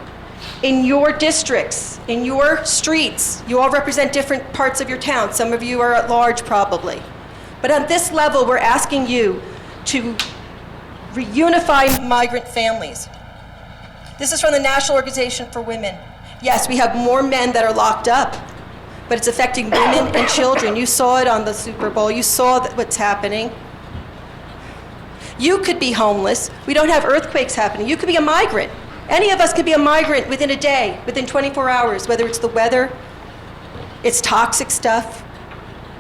in your districts, in your streets. You all represent different parts of your town. Some of you are at large probably. But on this level, we're asking you to reunify migrant families. This is from the National Organization for Women. Yes, we have more men that are locked up, but it's affecting women and children. You saw it on the Super Bowl. You saw what's happening. You could be homeless. We don't have earthquakes happening. You could be a migrant. Any of us could be a migrant within a day, within 24 hours, whether it's the weather, it's toxic stuff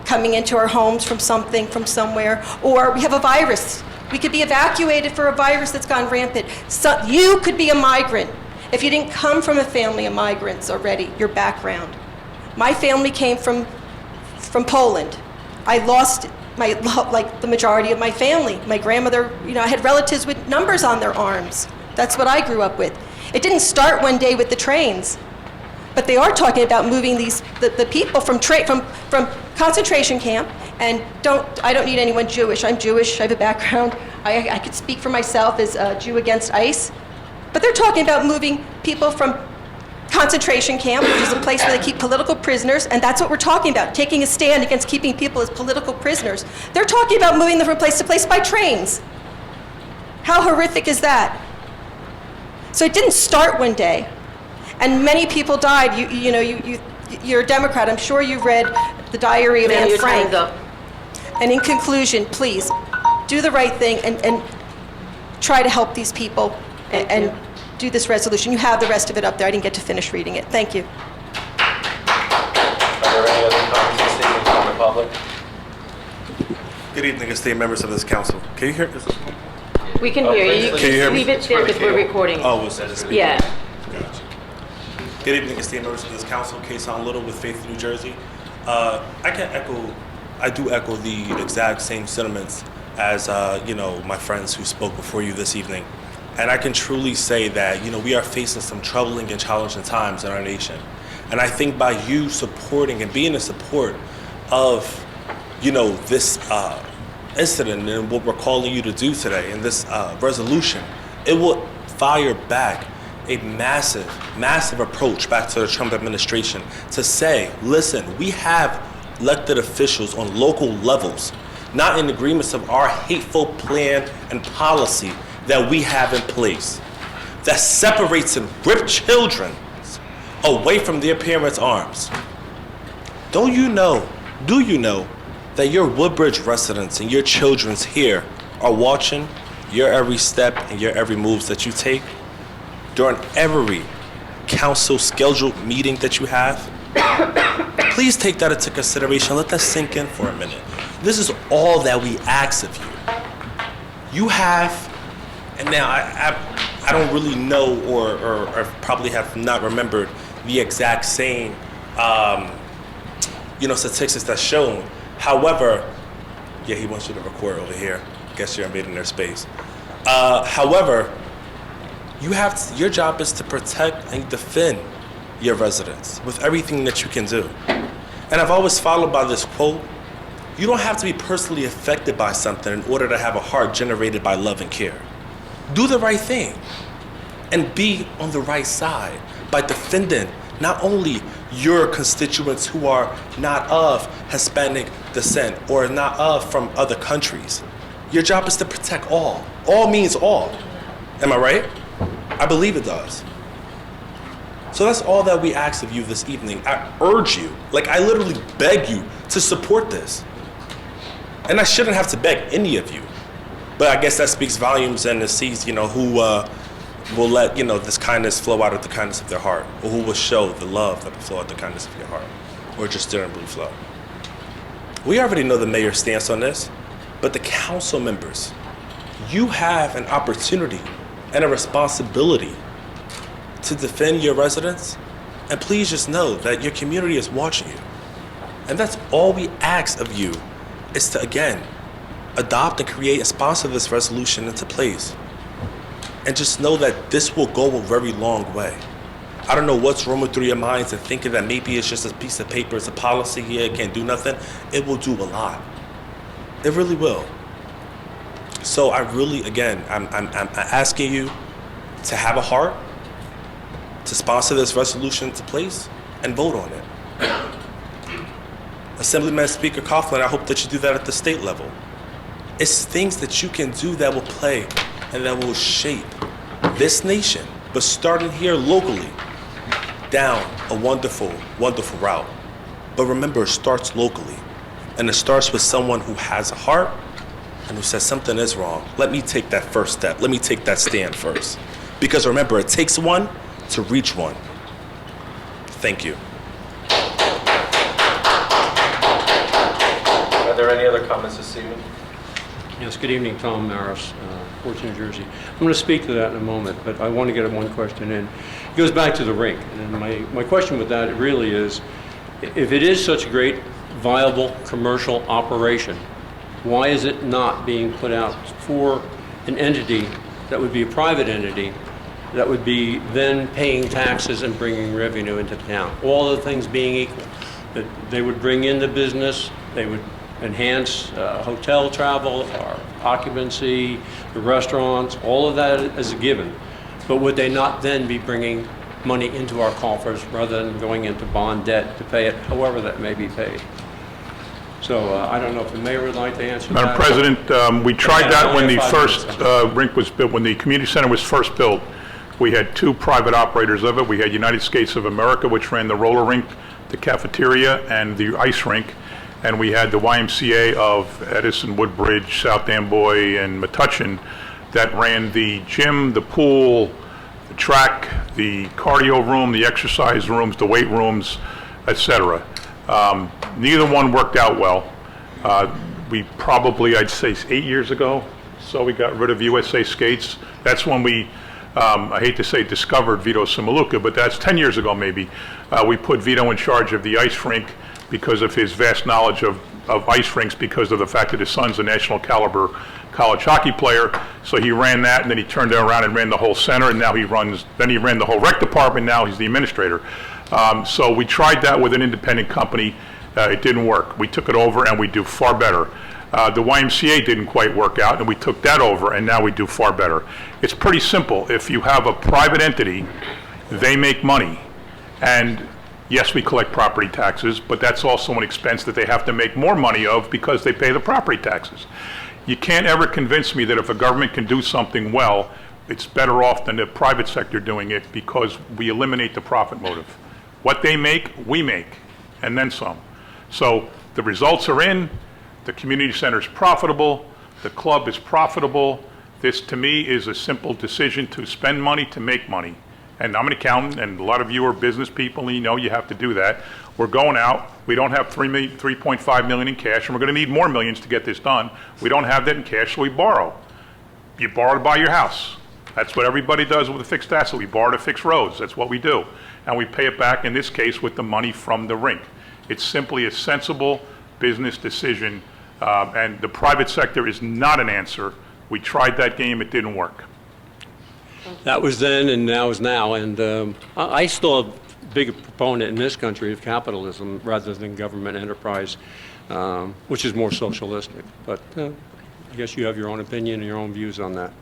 coming into our homes from something, from somewhere, or we have a virus. We could be evacuated for a virus that's gone rampant. So you could be a migrant if you didn't come from a family of migrants already, your background. My family came from Poland. I lost the majority of my family. My grandmother, I had relatives with numbers on their arms. That's what I grew up with. It didn't start one day with the trains, but they are talking about moving the people from concentration camp. And I don't need anyone Jewish. I'm Jewish, I have a background. I could speak for myself as a Jew against ICE. But they're talking about moving people from concentration camp, which is a place where they keep political prisoners, and that's what we're talking about, taking a stand against keeping people as political prisoners. They're talking about moving them from place to place by trains. How horrific is that? So it didn't start one day, and many people died. You're a Democrat. I'm sure you've read the diary of Anne Frank. And in conclusion, please, do the right thing and try to help these people and do this resolution. You have the rest of it up there. I didn't get to finish reading it. Thank you. Are there any other comments or statements from the public? Good evening, esteemed members of this council. Can you hear this? We can hear you. Can you hear me? Leave it there because we're recording. Oh, was that a speaker? Yeah. Gotcha. Good evening, esteemed members of this council. Kason Little with Faith New Jersey. I do echo the exact same sentiments as my friends who spoke before you this evening. And I can truly say that, we are facing some troubling and challenging times in our nation. And I think by you supporting and being in support of, this incident and what we're calling you to do today in this resolution, it will fire back a massive, massive approach back to the Trump administration to say, listen, we have elected officials on local levels, not in agreements of our hateful plan and policy that we have in place that separates and rips children away from their parents' arms. Do you know that your Woodbridge residents and your children's here are watching your every step and your every moves that you take during every council scheduled meeting that you have? Please take that into consideration. Let that sink in for a minute. This is all that we ask of you. You have, and now I don't really know or probably have not remembered the exact same statistics that's shown. However, yeah, he wants you to record over here. Guess you're invading their space. However, your job is to protect and defend your residents with everything that you can do. And I've always followed by this quote: you don't have to be personally affected by something in order to have a heart generated by love and care. Do the right thing and be on the right side by defending not only your constituents who are not of Hispanic descent or not from other countries. Your job is to protect all. All means all. Am I right? I believe it does. So that's all that we ask of you this evening. I urge you, I literally beg you to support this. And I shouldn't have to beg any of you. But I guess that speaks volumes and it sees, who will let, this kindness flow out of the kindness of their heart, or who will show the love that will flow out of the kindness of your heart, or just during blue flow. We already know the mayor's stance on this, but the council members, you have an opportunity and a responsibility to defend your residents, and please just know that your community is watching you. And that's all we ask of you, is to, again, adopt and create and sponsor this resolution into place. And just know that this will go a very long way. I don't know what's roaming through your minds and thinking that maybe it's just a piece of paper, it's a policy here, it can't do nothing. It will do a lot. It really will. So I really, again, I'm asking you to have a heart, to sponsor this resolution into place, and vote on it. Assemblyman Speaker Coughlin, I hope that you do that at the state level. It's things that you can do that will play and that will shape this nation, but starting here locally, down a wonderful, wonderful route. But remember, it starts locally, and it starts with someone who has a heart and who says something is wrong. Let me take that first step. Let me take that stand first. Because remember, it takes one to reach one. Thank you. Are there any other comments this evening? Yes, good evening, Tom Maris, Port New Jersey. I'm going to speak to that in a moment, but I want to get one question in. It goes back to the rink, and my question with that really is, if it is such a great, viable commercial operation, why is it not being put out for an entity that would be a private entity that would be then paying taxes and bringing revenue into town? All other things being equal, that they would bring in the business, they would enhance hotel travel, or occupancy, the restaurants, all of that is a given. But would they not then be bringing money into our coffers rather than going into bond debt to pay it, however that may be paid? So I don't know if the mayor would like to answer Madam that. President, we tried that when the first rink was built, when the community center was first built. We had two private operators of it. We had United States of America, which ran the roller rink, the cafeteria, and the ice rink. And we had the YMCA of Edison, Woodbridge, South Amboy, and Metuchen that ran the gym, the pool, the track, the cardio room, the exercise rooms, the weight rooms, etc. Neither one worked out well. We probably, I'd say 8 years ago, So we got rid of USA Skates. That's when we, I hate to say discovered Vito Simaluka, but that's 10 years ago maybe. We put Vito in charge of the ice rink because of his vast knowledge of ice rinks, because of the fact that his son's a national caliber college hockey player. So he ran that, and then he turned it around and ran the whole center, and now he ran the whole rec department. Now he's the administrator. So we tried that with an independent company. It didn't work. We took it over, and we do far better. The YMCA didn't quite work out, and we took that over, and now we do far better. It's pretty simple. If you have a private entity, they make money. And yes, we collect property taxes, but that's also an expense that they have to make more money of because they pay the property taxes. You can't ever convince me that if a government can do something well, it's better off than the private sector doing it, because we eliminate the profit motive. What they make, we make, and then some. So the results are in. The community center is profitable. The club is profitable. This, to me, is a simple decision to spend money to make money. And I'm an accountant, and a lot of you are business people, and you know you have to do that. We're going out. We don't have $3.5 million in cash, and we're going to need more millions to get this done. We don't have that in cash, so we borrow. You borrow to buy your house. That's what everybody does with a fixed asset. We borrow to fix roads. That's what we do. And we pay it back, in this case, with the money from the rink. It's simply a sensible business decision, and the private sector is not an answer. We tried that game. It didn't work. That was then and now is now. And I still a big proponent in this country of capitalism rather than government enterprise, which is more socialistic. But I guess you have your own opinion and your own views on that.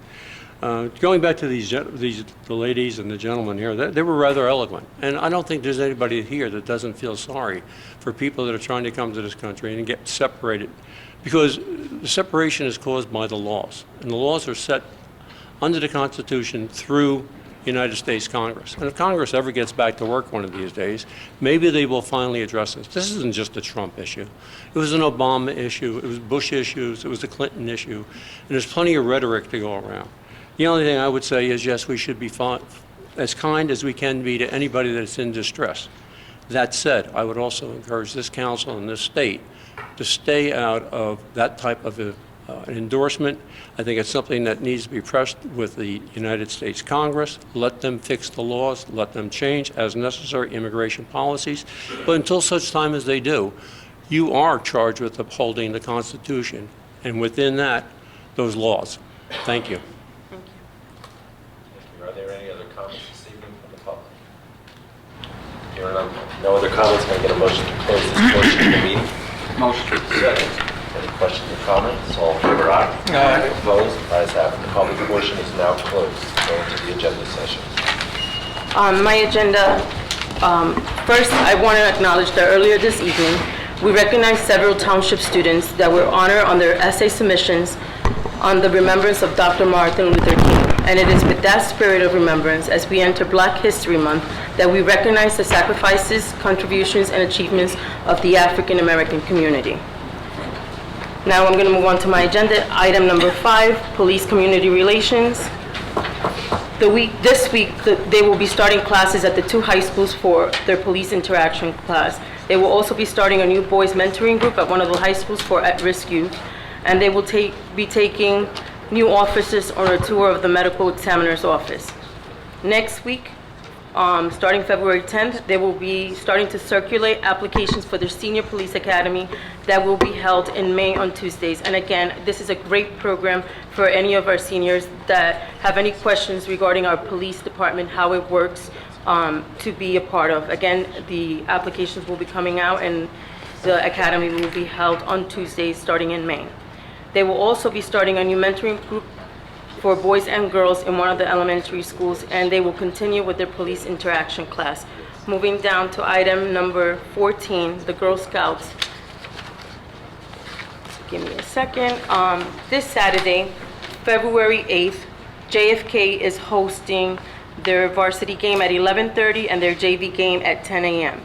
Going back to the ladies and the gentlemen here, they were rather eloquent. And I don't think there's anybody here that doesn't feel sorry for people that are trying to come to this country and get separated. Because the separation is caused by the laws. And the laws are set under the Constitution through United States Congress. And if Congress ever gets back to work one of these days, maybe they will finally address this. This isn't just a Trump issue. It was an Obama issue. It was Bush issues. It was the Clinton issue. And there's plenty of rhetoric to go around. The only thing I would say is, yes, we should be as kind as we can be to anybody that's in distress. That said, I would also encourage this council and this state to stay out of that type of an endorsement. I think it's something that needs to be pressed with the United States Congress. Let them fix the laws, let them change as necessary immigration policies. But until such time as they do, you are charged with upholding the Constitution, and within that, those laws. Thank you. Thank you. Are there any other comments this evening from the public? Hearing none, no other comments, can I get a motion to close this portion of the meeting? Motion. Second. Any questions or comments? All in favor, aye. Aye. Opposed? Ayes have it. The public portion is now closed. Going to the agenda session. On my agenda, first I want to acknowledge that earlier this evening, we recognized several township students that were honored on their essay submissions on the remembrance of Dr. Martin Luther King. And it is with that spirit of remembrance, as we enter Black History Month, that we recognize the sacrifices, contributions, and achievements of the African American community. Now I'm going to move on to my agenda. Item number 5, police community relations. This week, they will be starting classes at the 2 high schools for their police interaction class. They will also be starting a new boys mentoring group at one of the high schools for at-risk youth. And they will be taking new officers on a tour of the medical examiner's office. Next week, starting February 10th, they will be starting to circulate applications for their senior police academy that will be held in May on Tuesdays. And again, this is a great program for any of our seniors that have any questions regarding our police department, how it works, to be a part of. Again, the applications will be coming out, and the academy will be held on Tuesdays starting in May. They will also be starting a new mentoring group for boys and girls in one of the elementary schools, and they will continue with their police interaction class. Moving down to item number 14, the Girl Scouts. Give me a second. This Saturday, February 8th, JFK is hosting their varsity game at 11:30 and their JV game at 10 a.m.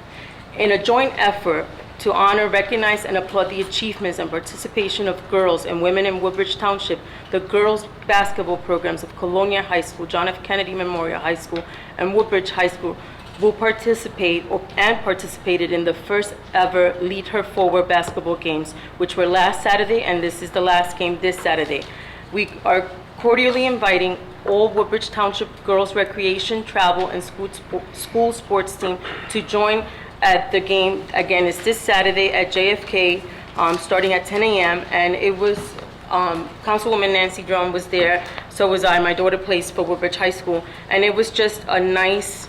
In a joint effort to honor, recognize, and applaud the achievements and participation of girls and women in Woodbridge Township, the girls' basketball programs of Colonia High School, John F. Kennedy Memorial High School, and Woodbridge High School will participated in the first ever Lead Her Forward basketball games, which were last Saturday, and this is the last game this Saturday. We are cordially inviting all Woodbridge Township girls recreation, travel, and school sports team to join at the game. Again, it's this Saturday at JFK, starting at 10 a.m. And it was, Councilwoman Nancy Drum was there, so was I. My daughter plays for Woodbridge High School. And it was just a nice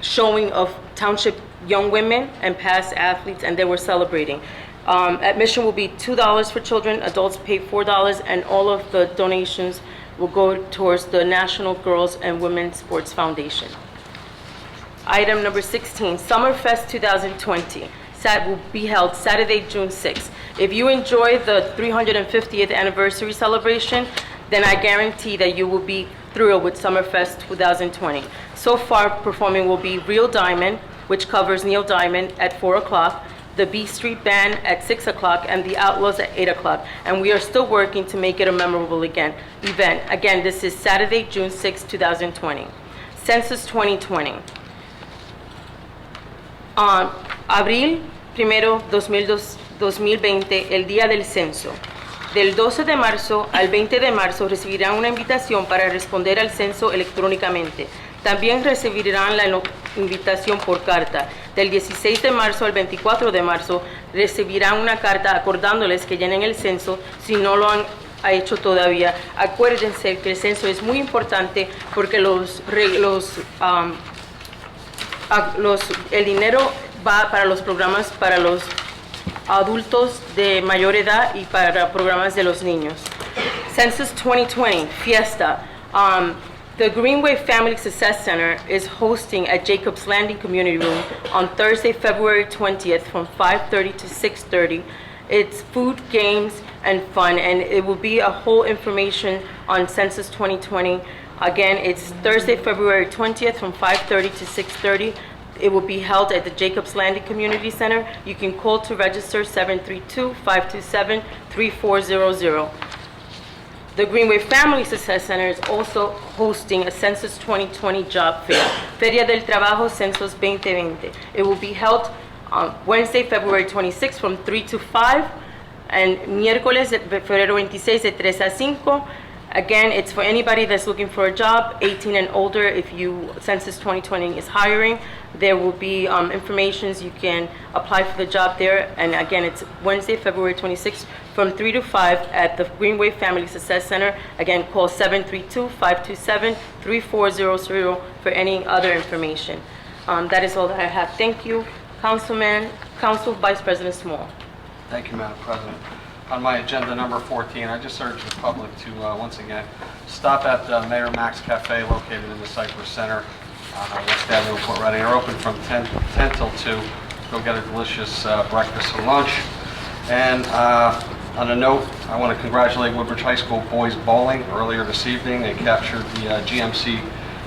showing of township young women and past athletes, and they were celebrating. Admission will be $2 for children, adults pay $4, and all of the donations will go towards the National Girls and Women's Sports Foundation. Item number 16, Summerfest 2020. Will be held Saturday, June 6th. If you enjoy the 350th anniversary celebration, then I guarantee that you will be thrilled with Summerfest 2020. So far, performing will be Real Diamond, which covers Neil Diamond at 4 o'clock, the B Street Band at 6 o'clock, and the Outlaws at 8 o'clock. And we are still working to make it a memorable event. Again, this is Saturday, June 6, 2020. Census 2020. Abril 1, 2020, el día del censo. Del 12 de marzo al 20 de marzo recibirán una invitación para responder al censo electrónicamente. También recibirán la invitación por carta. Del 16 de marzo al 24 de marzo recibirán una carta acordándoles que llenen el censo si no lo han hecho todavía. Acuérdense que el censo es muy importante porque el dinero va para los programas para los adultos de mayor edad y para programas de los niños. Census 2020, fiesta. The Greenway Family Success Center is hosting at Jacob's Landing Community Room on Thursday, February 20th from 5:30 to 6:30. It's food, games, and fun, and it will be a whole information on Census 2020. Again, it's Thursday, February 20th from 5:30 to 6:30. It will be held at the Jacob's Landing Community Center. You can call to register 732-527-3400. The Greenway Family Success Center is also hosting a Census 2020 job fair, Feria del Trabajo Census 2020. It will be held on Wednesday, February 26th from 3 to 5, and miércoles, febrero 26 de 3 a 5. Again, it's for anybody that's looking for a job, 18 and older. If Census 2020 is hiring, there will be informations. You can apply for the job there. And again, it's Wednesday, February 26th from 3 to 5 at the Greenway Family Success Center. Again, call 732-527-3400 for any other information. That is all that I have. Thank you, Council Vice President Small. Thank you, Madam President. On my agenda number 14, I just urge the public to once again stop at Mayor Mac's Cafe located in the Cypress Center on West Avenue, Port Reading. They're open from 10 till 2. Go get a delicious breakfast and lunch. And on a note, I want to congratulate Woodbridge High School boys bowling earlier this evening. They captured the GMC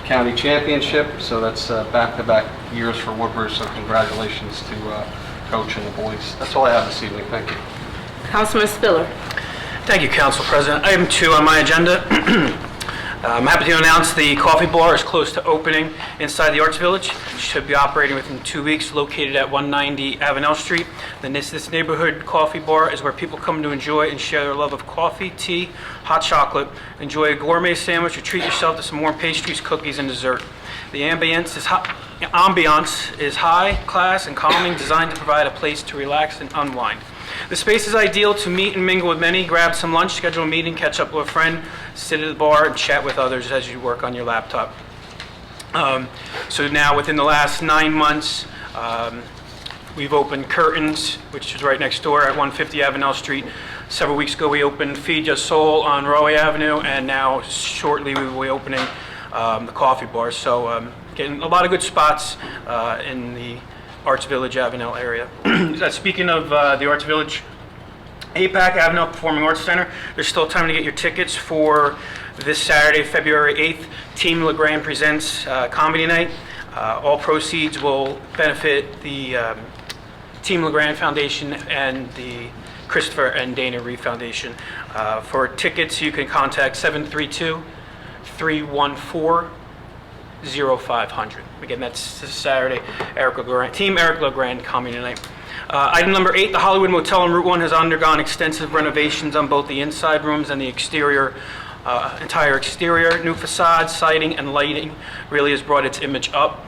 County Championship, so that's back-to-back years for Woodbridge, so congratulations to Coach and the boys. That's all I have this evening. Thank you. Councilman Spiller. Thank you, Council President. Item 2 on my agenda. I'm happy to announce the coffee bar is close to opening inside the Arts Village. It should be operating within 2 weeks, located at 190 Avenel Street. This neighborhood coffee bar is where people come to enjoy and share their love of coffee, tea, hot chocolate, enjoy a gourmet sandwich, or treat yourself to some warm pastries, cookies, and dessert. The ambiance is high class and calming, designed to provide a place to relax and unwind. The space is ideal to meet and mingle with many, grab some lunch, schedule a meeting, catch up with a friend, sit at the bar, and chat with others as you work on your laptop. So now, within the last 9 months, we've opened Curtains, which is right next door at 150 Avenel Street. Several weeks ago, we opened Feed Your Soul on Roe Avenue, and now shortly we will be opening the coffee bar. So getting a lot of good spots in the Arts Village Avenel area. Speaking of the Arts Village, APAC Avenel Performing Arts Center, there's still time to get your tickets for this Saturday, February 8th. Team LeGrand presents Comedy Night. All proceeds will benefit the Team LeGrand Foundation and the Christopher and Dana Reeve Foundation. For tickets, you can contact 732-314-0500. Again, that's this Saturday. Team Eric LeGrand Comedy Night. Item number 8, the Hollywood Motel on Route 1 has undergone extensive renovations on both the inside rooms and the exterior, entire exterior. New facades, siding, and lighting really has brought its image up.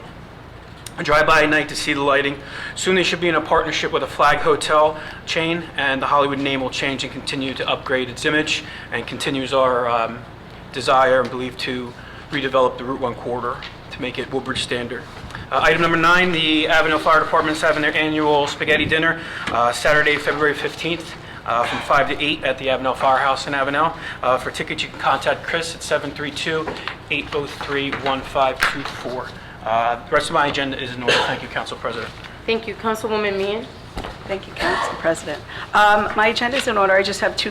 I drive by at night to see the lighting. Soon they should be in a partnership with a flag hotel chain, and the Hollywood name will change and continue to upgrade its image, and continues our desire and belief to redevelop the Route 1 corridor to make it Woodbridge standard. Item number 9, the Avenel Fire Department is having their annual spaghetti dinner Saturday, February 15th from 5 to 8 at the Avenel Firehouse in Avenel. For tickets, you can contact Chris at 732-803-1524. The rest of my agenda is in order. Thank you, Council President. Thank you. Councilwoman Meehan. Thank you, Council President. My agenda is in order. I just have two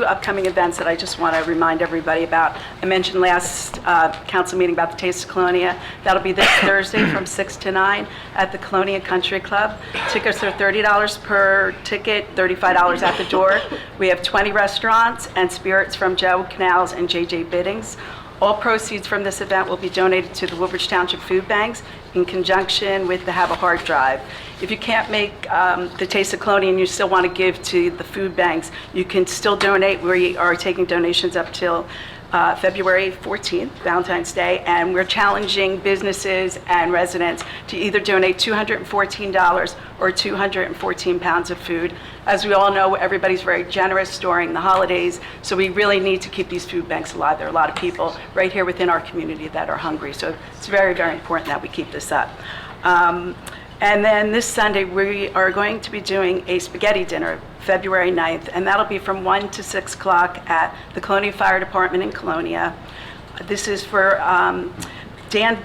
upcoming events that I just want to remind everybody about. I mentioned last council meeting about the Taste of Colonia. That'll be this Thursday from 6 to 9 at the Colonia Country Club. Tickets are $30 per ticket, $35 at the door. We have 20 restaurants and spirits from Joe Canals and JJ Biddings. All proceeds from this event will be donated to the Woodbridge Township Food Banks in conjunction with the Have a Heart Drive. If you can't make the Taste of Colonia and you still want to give to the food banks, you can still donate. We are taking donations up till February 14th, Valentine's Day, and we're challenging businesses and residents to either donate $214 or 214 pounds of food. As we all know, everybody's very generous during the holidays, so we really need to keep these food banks alive. There are a lot of people right here within our community that are hungry, so it's very, very important that we keep this up. And then this Sunday, we are going to be doing a spaghetti dinner, February 9th, and that'll be from 1 to 6 o'clock at the Colonia Fire Department in Colonia. This is for Dan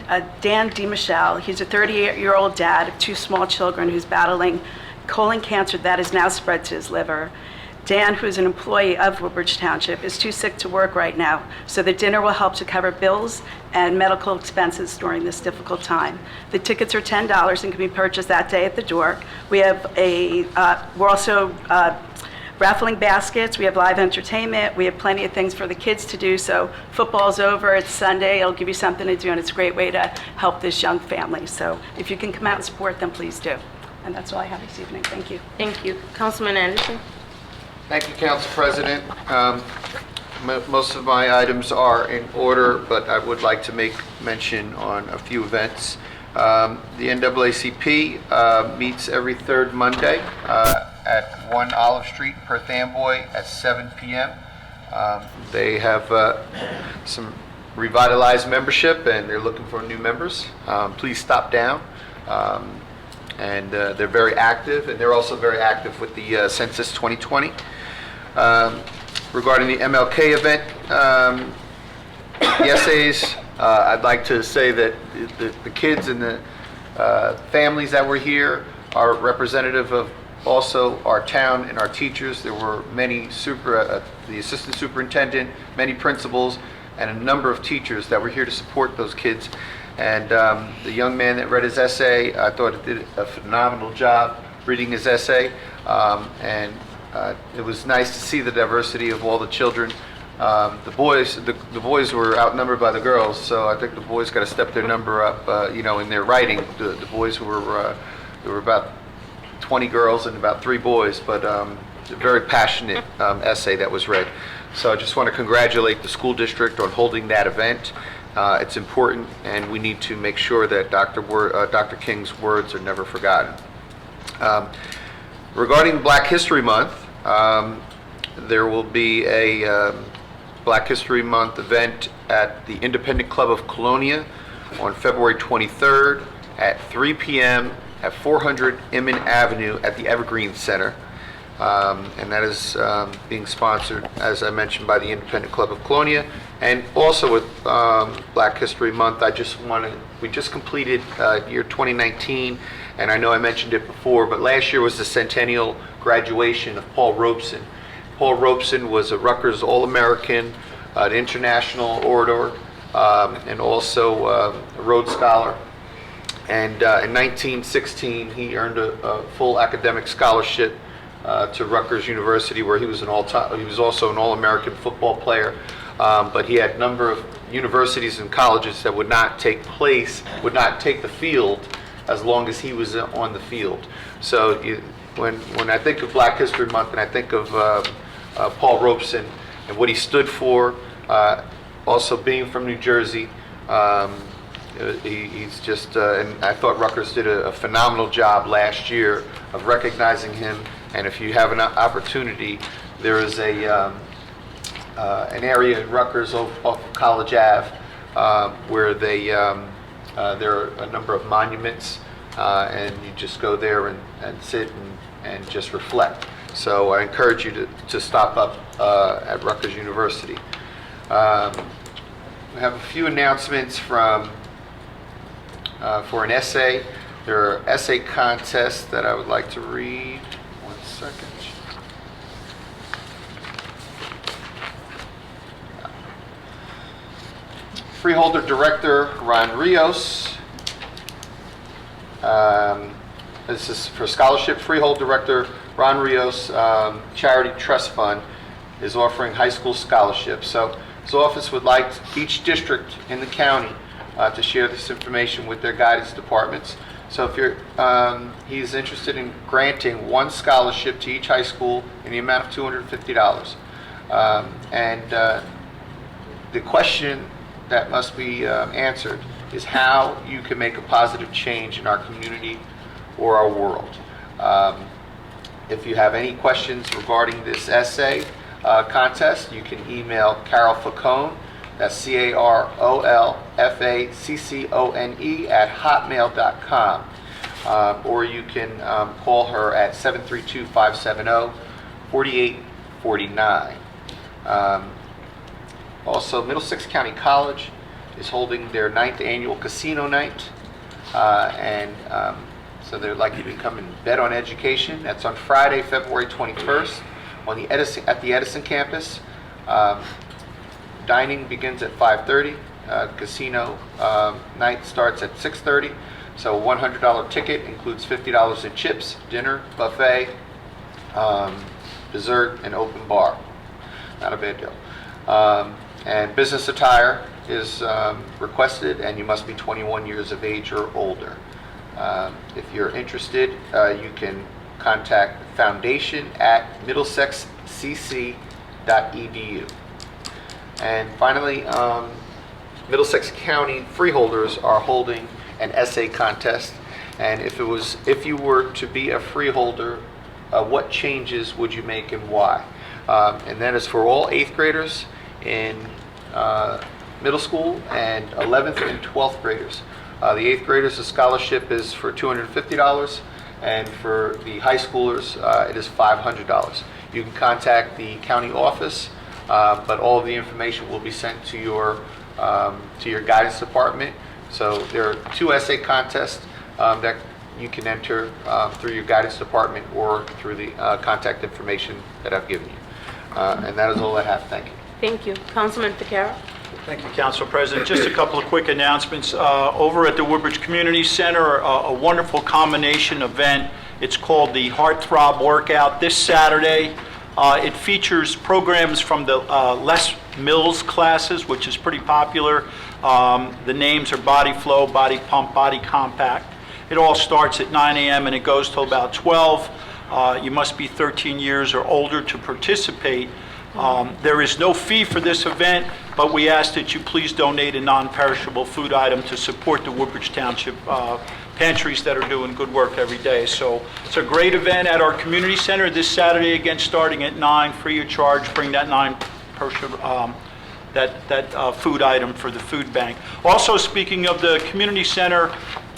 DeMichelle. He's a 38-year-old dad of 2 small children who's battling colon cancer that has now spread to his liver. Dan, who is an employee of Woodbridge Township, is too sick to work right now, so the dinner will help to cover bills and medical expenses during this difficult time. The tickets are $10 and can be purchased that day at the door. We have we're also raffling baskets, we have live entertainment, we have plenty of things for the kids to do, so football's over, it's Sunday, it'll give you something to do, and it's a great way to help this young family. So if you can come out and support them, please do. And that's all I have this evening. Thank you. Thank you. Councilman Anderson. Thank you, Council President. Most of my items are in order, but I would like to make mention on a few events. The NAACP meets every third Monday at 1 Olive Street, Perth Amboy at 7 p.m. They have some revitalized membership, and they're looking for new members. Please stop down. And they're very active, and they're also very active with the Census 2020. Regarding the MLK event, the essays, I'd like to say that the kids and the families that were here are representative of also our town and our teachers. There were many the assistant superintendent, many principals, and a number of teachers that were here to support those kids. And the young man that read his essay, I thought it did a phenomenal job reading his essay. It was nice to see the diversity of all the children. The boys were outnumbered by the girls, so I think the boys got to step their number up, in their writing. The boys there were about 20 girls and about 3 boys, but a very passionate essay that was read. So I just want to congratulate the school district on holding that event. It's important, and we need to make sure that Dr. King's words are never forgotten. Regarding Black History Month, there will be a Black History Month event at the Independent Club of Colonia on February 23rd at 3 p.m. at 400 Inman Avenue at the Evergreen Center. And that is being sponsored, as I mentioned, by the Independent Club of Colonia. And also with Black History Month, we just completed year 2019, and I know I mentioned it before, but last year was the centennial graduation of Paul Robeson. Paul Robeson was a Rutgers All-American, an international orator, and also a Rhodes Scholar. And in 1916, he earned a full academic scholarship to Rutgers University, where he was he was also an All-American football player. But he had a number of universities and colleges that would not take the field as long as he was on the field. So when I think of Black History Month and I think of Paul Robeson and what he stood for, also being from New Jersey, he's just, and I thought Rutgers did a phenomenal job last year of recognizing him. And if you have an opportunity, there is an area in Rutgers off of College Ave where there are a number of monuments, and you just go there and sit and just reflect. So I encourage you to stop up at Rutgers University. We have a few announcements for an essay. There are essay contests that I would like to read. 1 second. Freeholder Director Ron Rios. This is for scholarship. Freehold Director Ron Rios Charity Trust Fund is offering high school scholarships. So his office would like each district in the county to share this information with their guidance departments. So if he's interested in granting one scholarship to each high school in the amount of $250. The question that must be answered is how you can make a positive change in our community or our world. If you have any questions regarding this essay contest, you can email Carol Facone, that's CarolFaccone @hotmail.com, or you can call her at 732-570-4849. Also, Middlesex County College is holding their 9th annual casino night, so they'd like you to come and bet on education. That's on Friday, February 21st at the Edison campus. Dining begins at 5:30. Casino night starts at 6:30. So a $100 ticket includes $50 in chips, dinner, buffet, dessert, and open bar. Not a bad deal. And business attire is requested, and you must be 21 years of age or older. If you're interested, you can contact foundation@middlesexcc.edu. And finally, Middlesex County freeholders are holding an essay contest. And if you were to be a freeholder, what changes would you make and why? And that is for all 8th graders in middle school and 11th and 12th graders. The 8th graders, the scholarship is for $250, and for the high schoolers, it is $500. You can contact the county office, but all of the information will be sent to your guidance department. So there are 2 essay contests that you can enter through your guidance department or through the contact information that I've given you. And that is all I have. Thank you. Thank you. Councilman Vaquero? Thank you, Council President. Just a couple of quick announcements. Over at the Woodbridge Community Center, a wonderful combination event. It's called the Heart Throb Workout this Saturday. It features programs from the Les Mills classes, which is pretty popular. The names are Body Flow, Body Pump, Body Compact. It all starts at 9 a.m. and it goes till about 12. You must be 13 years or older to participate. There is no fee for this event, but we ask that you please donate a non-perishable food item to support the Woodbridge Township pantries that are doing good work every day. So it's a great event at our community center this Saturday, again starting at 9, free of charge. Bring that food item for the food bank. Also, speaking of the community center,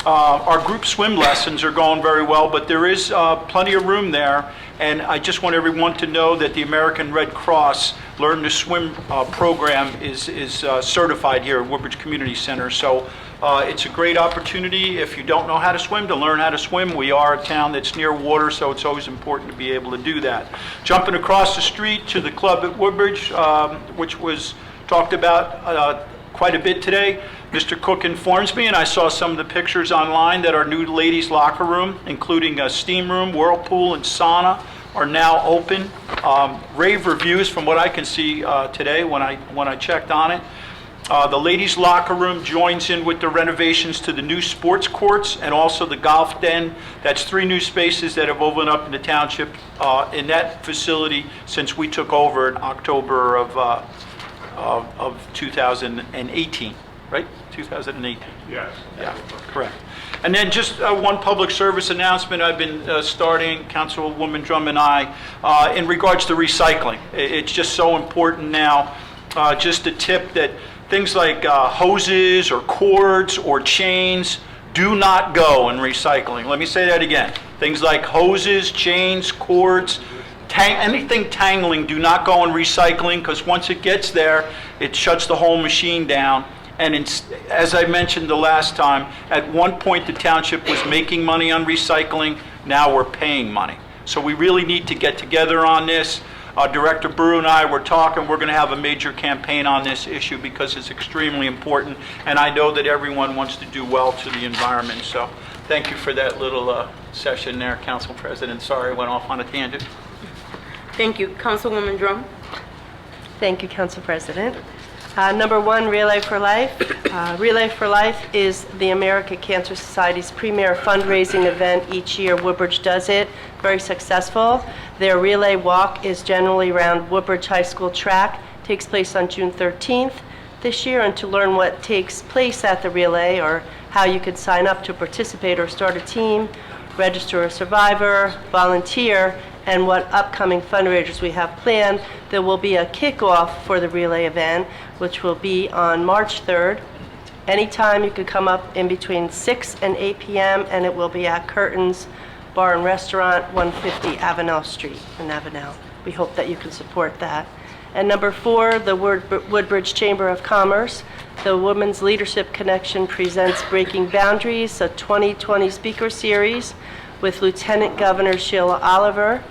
our group swim lessons are going very well, but there is plenty of room there. And I just want everyone to know that the American Red Cross Learn to Swim program is certified here at Woodbridge Community Center. So it's a great opportunity if you don't know how to swim to learn how to swim. We are a town that's near water, so it's always important to be able to do that. Jumping across the street to the club at Woodbridge, which was talked about quite a bit today. Mr. Cook informs me, and I saw some of the pictures online, that our new ladies' locker room, including a steam room, whirlpool, and sauna, are now open. Rave reviews from what I can see today when I checked on it. The ladies' locker room joins in with the renovations to the new sports courts and also the golf den. That's 3 new spaces that have opened up in the township in that facility since we took over in October of 2018, right? 2018. Yes. Yeah, correct. And then just one public service announcement I've been starting, Councilwoman Drum and I, in regards to recycling. It's just so important now. Just a tip that things like hoses or cords or chains do not go in recycling. Let me say that again. Things like hoses, chains, cords, anything tangling do not go in recycling, because once it gets there, it shuts the whole machine down. And as I mentioned the last time, at one point the township was making money on recycling. Now we're paying money. So we really need to get together on this. Director Brew and I were talking. We're going to have a major campaign on this issue because it's extremely important. And I know that everyone wants to do well to the environment. So thank you for that little session there, Council President. Sorry I went off on a tangent. Thank you. Councilwoman Drum. Thank you, Council President. Number 1, Relay for Life. Relay for Life is the American Cancer Society's premier fundraising event each year. Woodbridge does it. Very successful. Their relay walk is generally around Woodbridge High School track. Takes place on June 13th this year. And to learn what takes place at the relay or how you can sign up to participate or start a team, register a survivor, volunteer, and what upcoming fundraisers we have planned, there will be a kickoff for the relay event, which will be on March 3rd. Anytime you could come up in between 6 and 8 p.m., and it will be at Curtin's Bar and Restaurant, 150 Avenel Street in Avenel. We hope that you can support that. And number 4, the Woodbridge Chamber of Commerce. The Women's Leadership Connection presents Breaking Boundaries, a 2020 speaker series with Lieutenant Governor Sheila Oliver.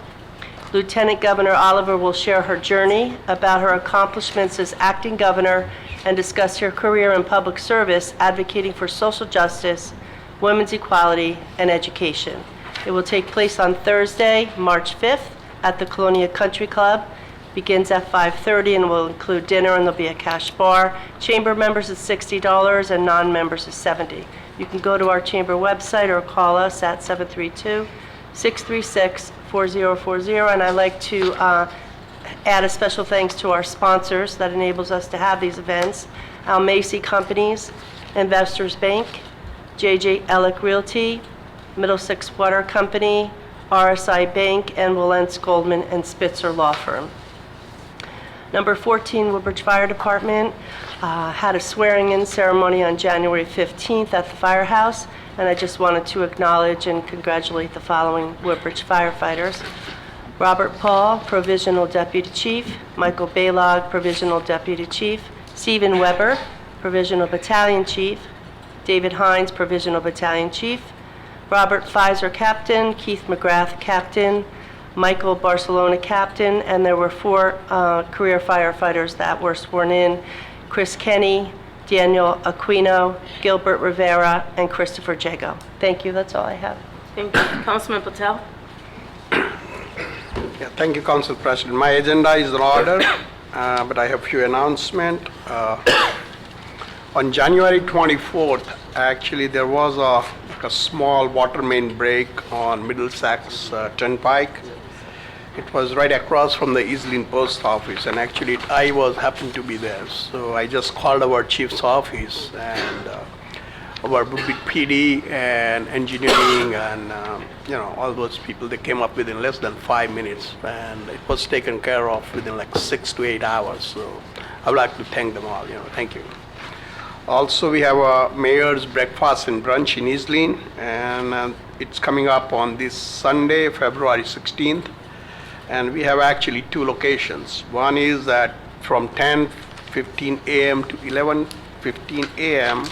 Lieutenant Governor Oliver will share her journey about her accomplishments as acting governor and discuss her career in public service advocating for social justice, women's equality, and education. It will take place on Thursday, March 5th at the Colonia Country Club. Begins at 5:30 and will include dinner, and there'll be a cash bar. Chamber members is $60 and non-members is $70. You can go to our chamber website or call us at 732-636-4040. And I'd like to add a special thanks to our sponsors that enables us to have these events. Al Macy Companies, Investors Bank, J.J. Ellick Realty, Middlesex Water Company, RSI Bank, and Willents Goldman and Spitzer Law Firm. Number 14, Woodbridge Fire Department had a swearing-in ceremony on January 15th at the firehouse, and I just wanted to acknowledge and congratulate the following Woodbridge firefighters. Robert Paul, Provisional Deputy Chief, Michael Baylog, Provisional Deputy Chief, Stephen Weber, Provisional Battalion Chief, David Hines, Provisional Battalion Chief, Robert Pfizer, Captain, Keith McGrath, Captain, Michael Barcelona, Captain, and there were 4 career firefighters that were sworn in: Chris Kenny, Daniel Aquino, Gilbert Rivera, and Christopher Jago. Thank you. That's all I have. Thank you. Councilman Patel. Yeah, thank you, Council President. My agenda is in order, but I have a few announcements. On January 24th, actually, there was a small water main break on Middlesex Turnpike. It was right across from the Iselin Post Office, and actually I happened to be there. So I just called our chief's office and our PD and engineering and all those people. They came up within less than 5 minutes, and it was taken care of within like 6 to 8 hours. So I would like to thank them all. Thank you. Also, we have a mayor's breakfast and brunch in Iselin, and it's coming up on this Sunday, February 16th. And we have actually 2 locations. One is that from 10:15 a.m. to 11:15 a.m.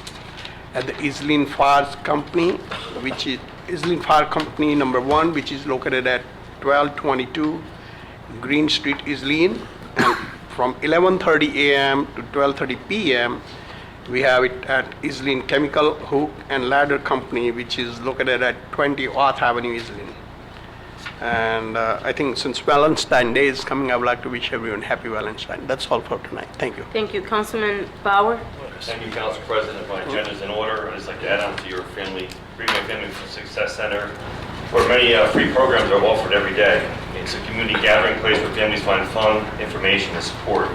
at the Iselin Fire Company, which is Iselin Fire Company number 1, which is located at 1222 Green Street, Iselin. And from 11:30 a.m. to 12:30 p.m. we have it at Iselin Chemical Hook and Ladder Company, which is located at 20 Arth Avenue, Iselin. And I think since Valentine's Day is coming, I would like to wish everyone happy Valentine. That's all for tonight. Thank you. Thank you. Councilman Bauer? Thank you, Council President. My agenda is in order. I'd just like to add on to your family, Green Bay Family Success Center, where many free programs are offered every day. It's a community gathering place where families find fun, information, and support.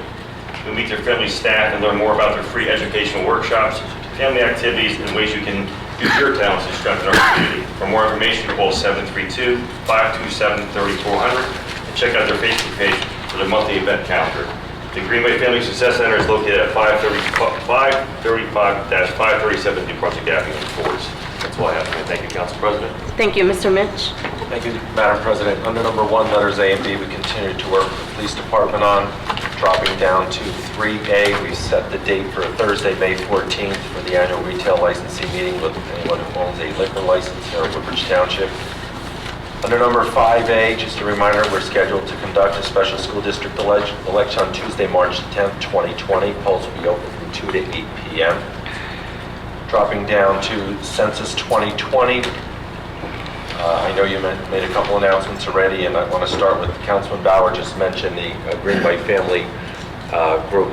You'll meet their family staff and learn more about their free educational workshops, family activities, and ways you can use your talents to strengthen our community. For more information, call 732-527-3400 and check out their Facebook page for their monthly event calendar. The Green Bay Family Success Center is located at 535-537 New Brunswick Avenue in Fords. That's all I have. Thank you, Council President. Thank you. Mr. Mitch? Thank you, Madam President. Under number 1, letters A and B, we continue to work with the police department on. Dropping down to 3A, we set the date for Thursday, May 14th for the annual retail licensing meeting with anyone who owns a liquor license here in Woodbridge Township. Under number 5A, just a reminder, we're scheduled to conduct a special school district election on Tuesday, March 10th, 2020. Polls will be open from 2 to 8 p.m. Dropping down to Census 2020. I know you made a couple announcements already, and I want to start with Councilman Bauer just mentioned the Green Bay Family Group.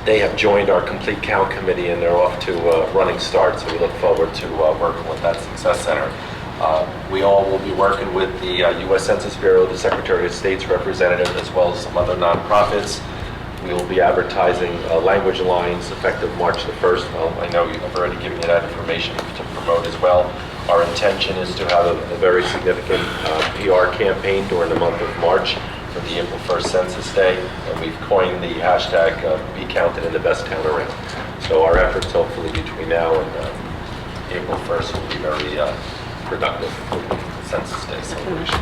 They have joined our Complete Count Committee, and they're off to a running start, so we look forward to working with that Success Center. We all will be working with the U.S. Census Bureau, the Secretary of State's representative, as well as some other nonprofits. We will be advertising language lines effective March the 1st. Well, I know you've already given me that information to promote as well. Our intention is to have a very significant PR campaign during the month of March for the April 1st Census Day, and we've coined the hashtag Be Counted in the Best Town Around. So our efforts hopefully between now and April 1st will be very productive Census Day celebration.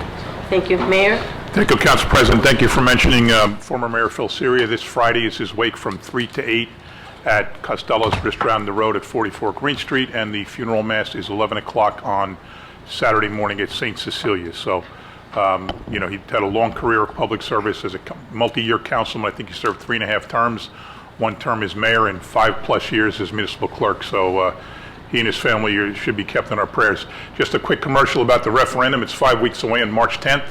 Thank you. Mayor? Thank you, Council President. Thank you for mentioning former Mayor Phil Syria. This Friday is his wake from 3 to 8 at Costello's just around the road at 44 Green Street, and the funeral mass is 11 o'clock on Saturday morning at St. Cecilia. So, you know, he had a long career of public service as a multi-year councilman. I think he served 3.5 terms, 1 term as mayor, and 5+ years as municipal clerk. So he and his family should be kept in our prayers. Just a quick commercial about the referendum. It's 5 weeks away on March 10th.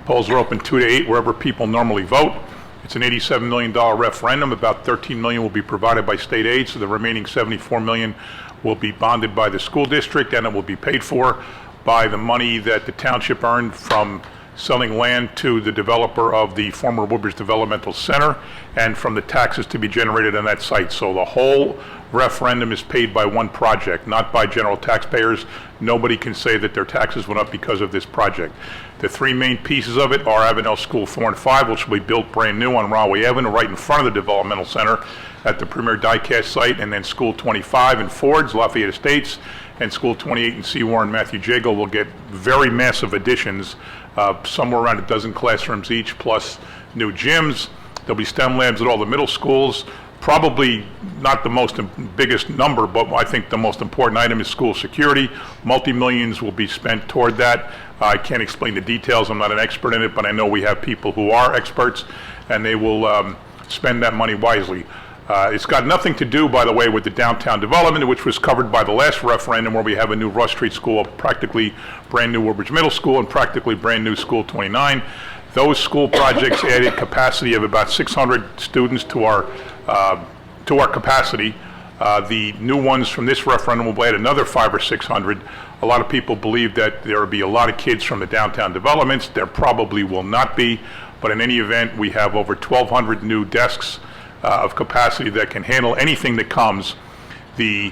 Polls are open 2 to 8 wherever people normally vote. It's an $87 million referendum. About $13 million will be provided by state aid, so the remaining $74 million will be bonded by the school district, and it will be paid for by the money that the township earned from selling land to the developer of the former Woodbridge Developmental Center and from the taxes to be generated on that site. So the whole referendum is paid by one project, not by general taxpayers. Nobody can say that their taxes went up because of this project. The 3 main pieces of it are Avenel School 4 and 5, which will be built brand new on Rahway Avenue right in front of the developmental center at the Premier Diecast site, and then School 25 in Fords, Lafayette Estates, and School 28 in Seawarren, Matthew Jago will get very massive additions, somewhere around a dozen classrooms each, plus new gyms. There'll be STEM labs at all the middle schools. Probably not the biggest number, but I think the most important item is school security. Multi-millions will be spent toward that. I can't explain the details. I'm not an expert in it, but I know we have people who are experts, and they will spend that money wisely. It's got nothing to do, by the way, with the downtown development, which was covered by the last referendum, where we have a new Rush Street School, practically brand new Woodbridge Middle School, and practically brand new School 29. Those school projects added capacity of about 600 students to our capacity. The new ones from this referendum will add another 500 or 600. A lot of people believe that there will be a lot of kids from the downtown developments. There probably will not be, but in any event, we have over 1,200 new desks of capacity that can handle anything that comes. The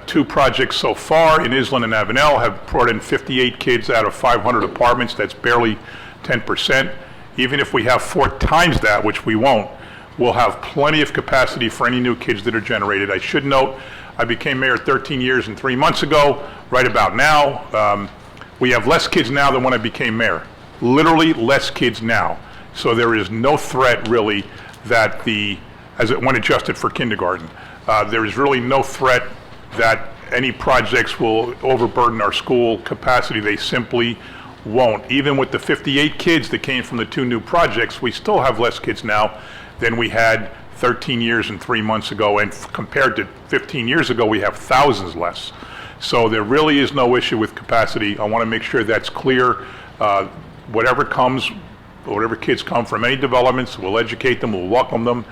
2 projects so far in Island and Avenel have brought in 58 kids out of 500 apartments. That's barely 10%. Even if we have 4 times that, which we won't, we'll have plenty of capacity for any new kids that are generated. I should note, I became mayor 13 years and 3 months ago. Right about now, we have less kids now than when I became mayor. Literally less kids now. So there is no threat really that when adjusted for kindergarten, there is really no threat that any projects will overburden our school capacity. They simply won't. Even with the 58 kids that came from the 2 new projects, we still have less kids now than we had 13 years and 3 months ago, and compared to 15 years ago, we have thousands less. So there really is no issue with capacity. I want to make sure that's clear. whatever comes, whatever kids come from any developments, we'll educate them, we'll welcome them,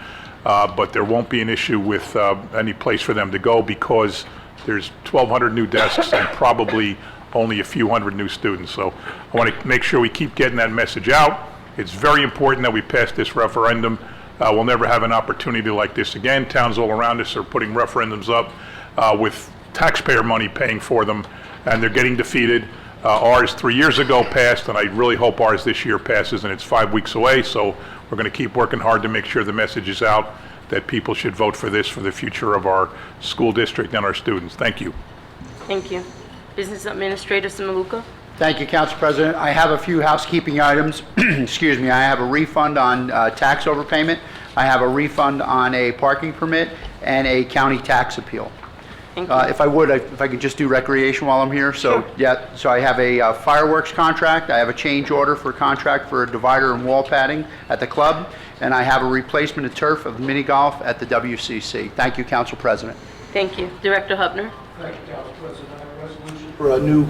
but there won't be an issue with any place for them to go because there's 1,200 new desks and probably only a few hundred new students. So I want to make sure we keep getting that message out. It's very important that we pass this referendum. We'll never have an opportunity like this again. Towns all around us are putting referendums up with taxpayer money paying for them, and they're getting defeated. Ours 3 years ago passed, and I really hope ours this year passes, and it's 5 weeks away, so we're going to keep working hard to make sure the message is out that people should vote for this for the future of our school district and our students. Thank you. Thank you. Business Administrator Samaluka. Thank you, Council President. I have a few housekeeping items. Excuse me. I have a refund on tax overpayment. I have a refund on a parking permit and a county tax appeal. If I could just do recreation while I'm here. So, Sure. yeah, so I have a fireworks contract. I have a change order for a contract for a divider and wall padding at the club. And I have a replacement of turf of mini golf at the WCC. Thank you, Council President. Thank you. Director Hubner. Thank you, Council President. I have a resolution for a new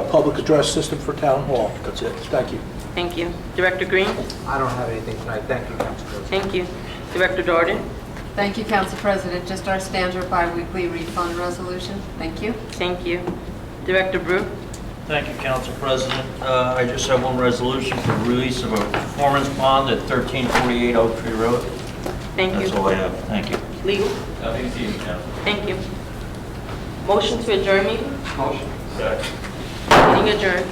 public address system for Town Hall. That's it. Thank you. Thank you. Director Green. I don't have anything tonight. Thank you, Council President. Thank you. Director Darden. Thank you, Council President. Just our standard bi-weekly refund resolution. Thank you. Thank you. Director Brew. Thank you, Council President. I just have one resolution for release of a performance bond at 1348 Oak Tree Road. Thank you. That's all I have. Thank you. Legal. Nothing to you, Council. Thank you. Motion to adjourn meeting? Motion. Meeting adjourned.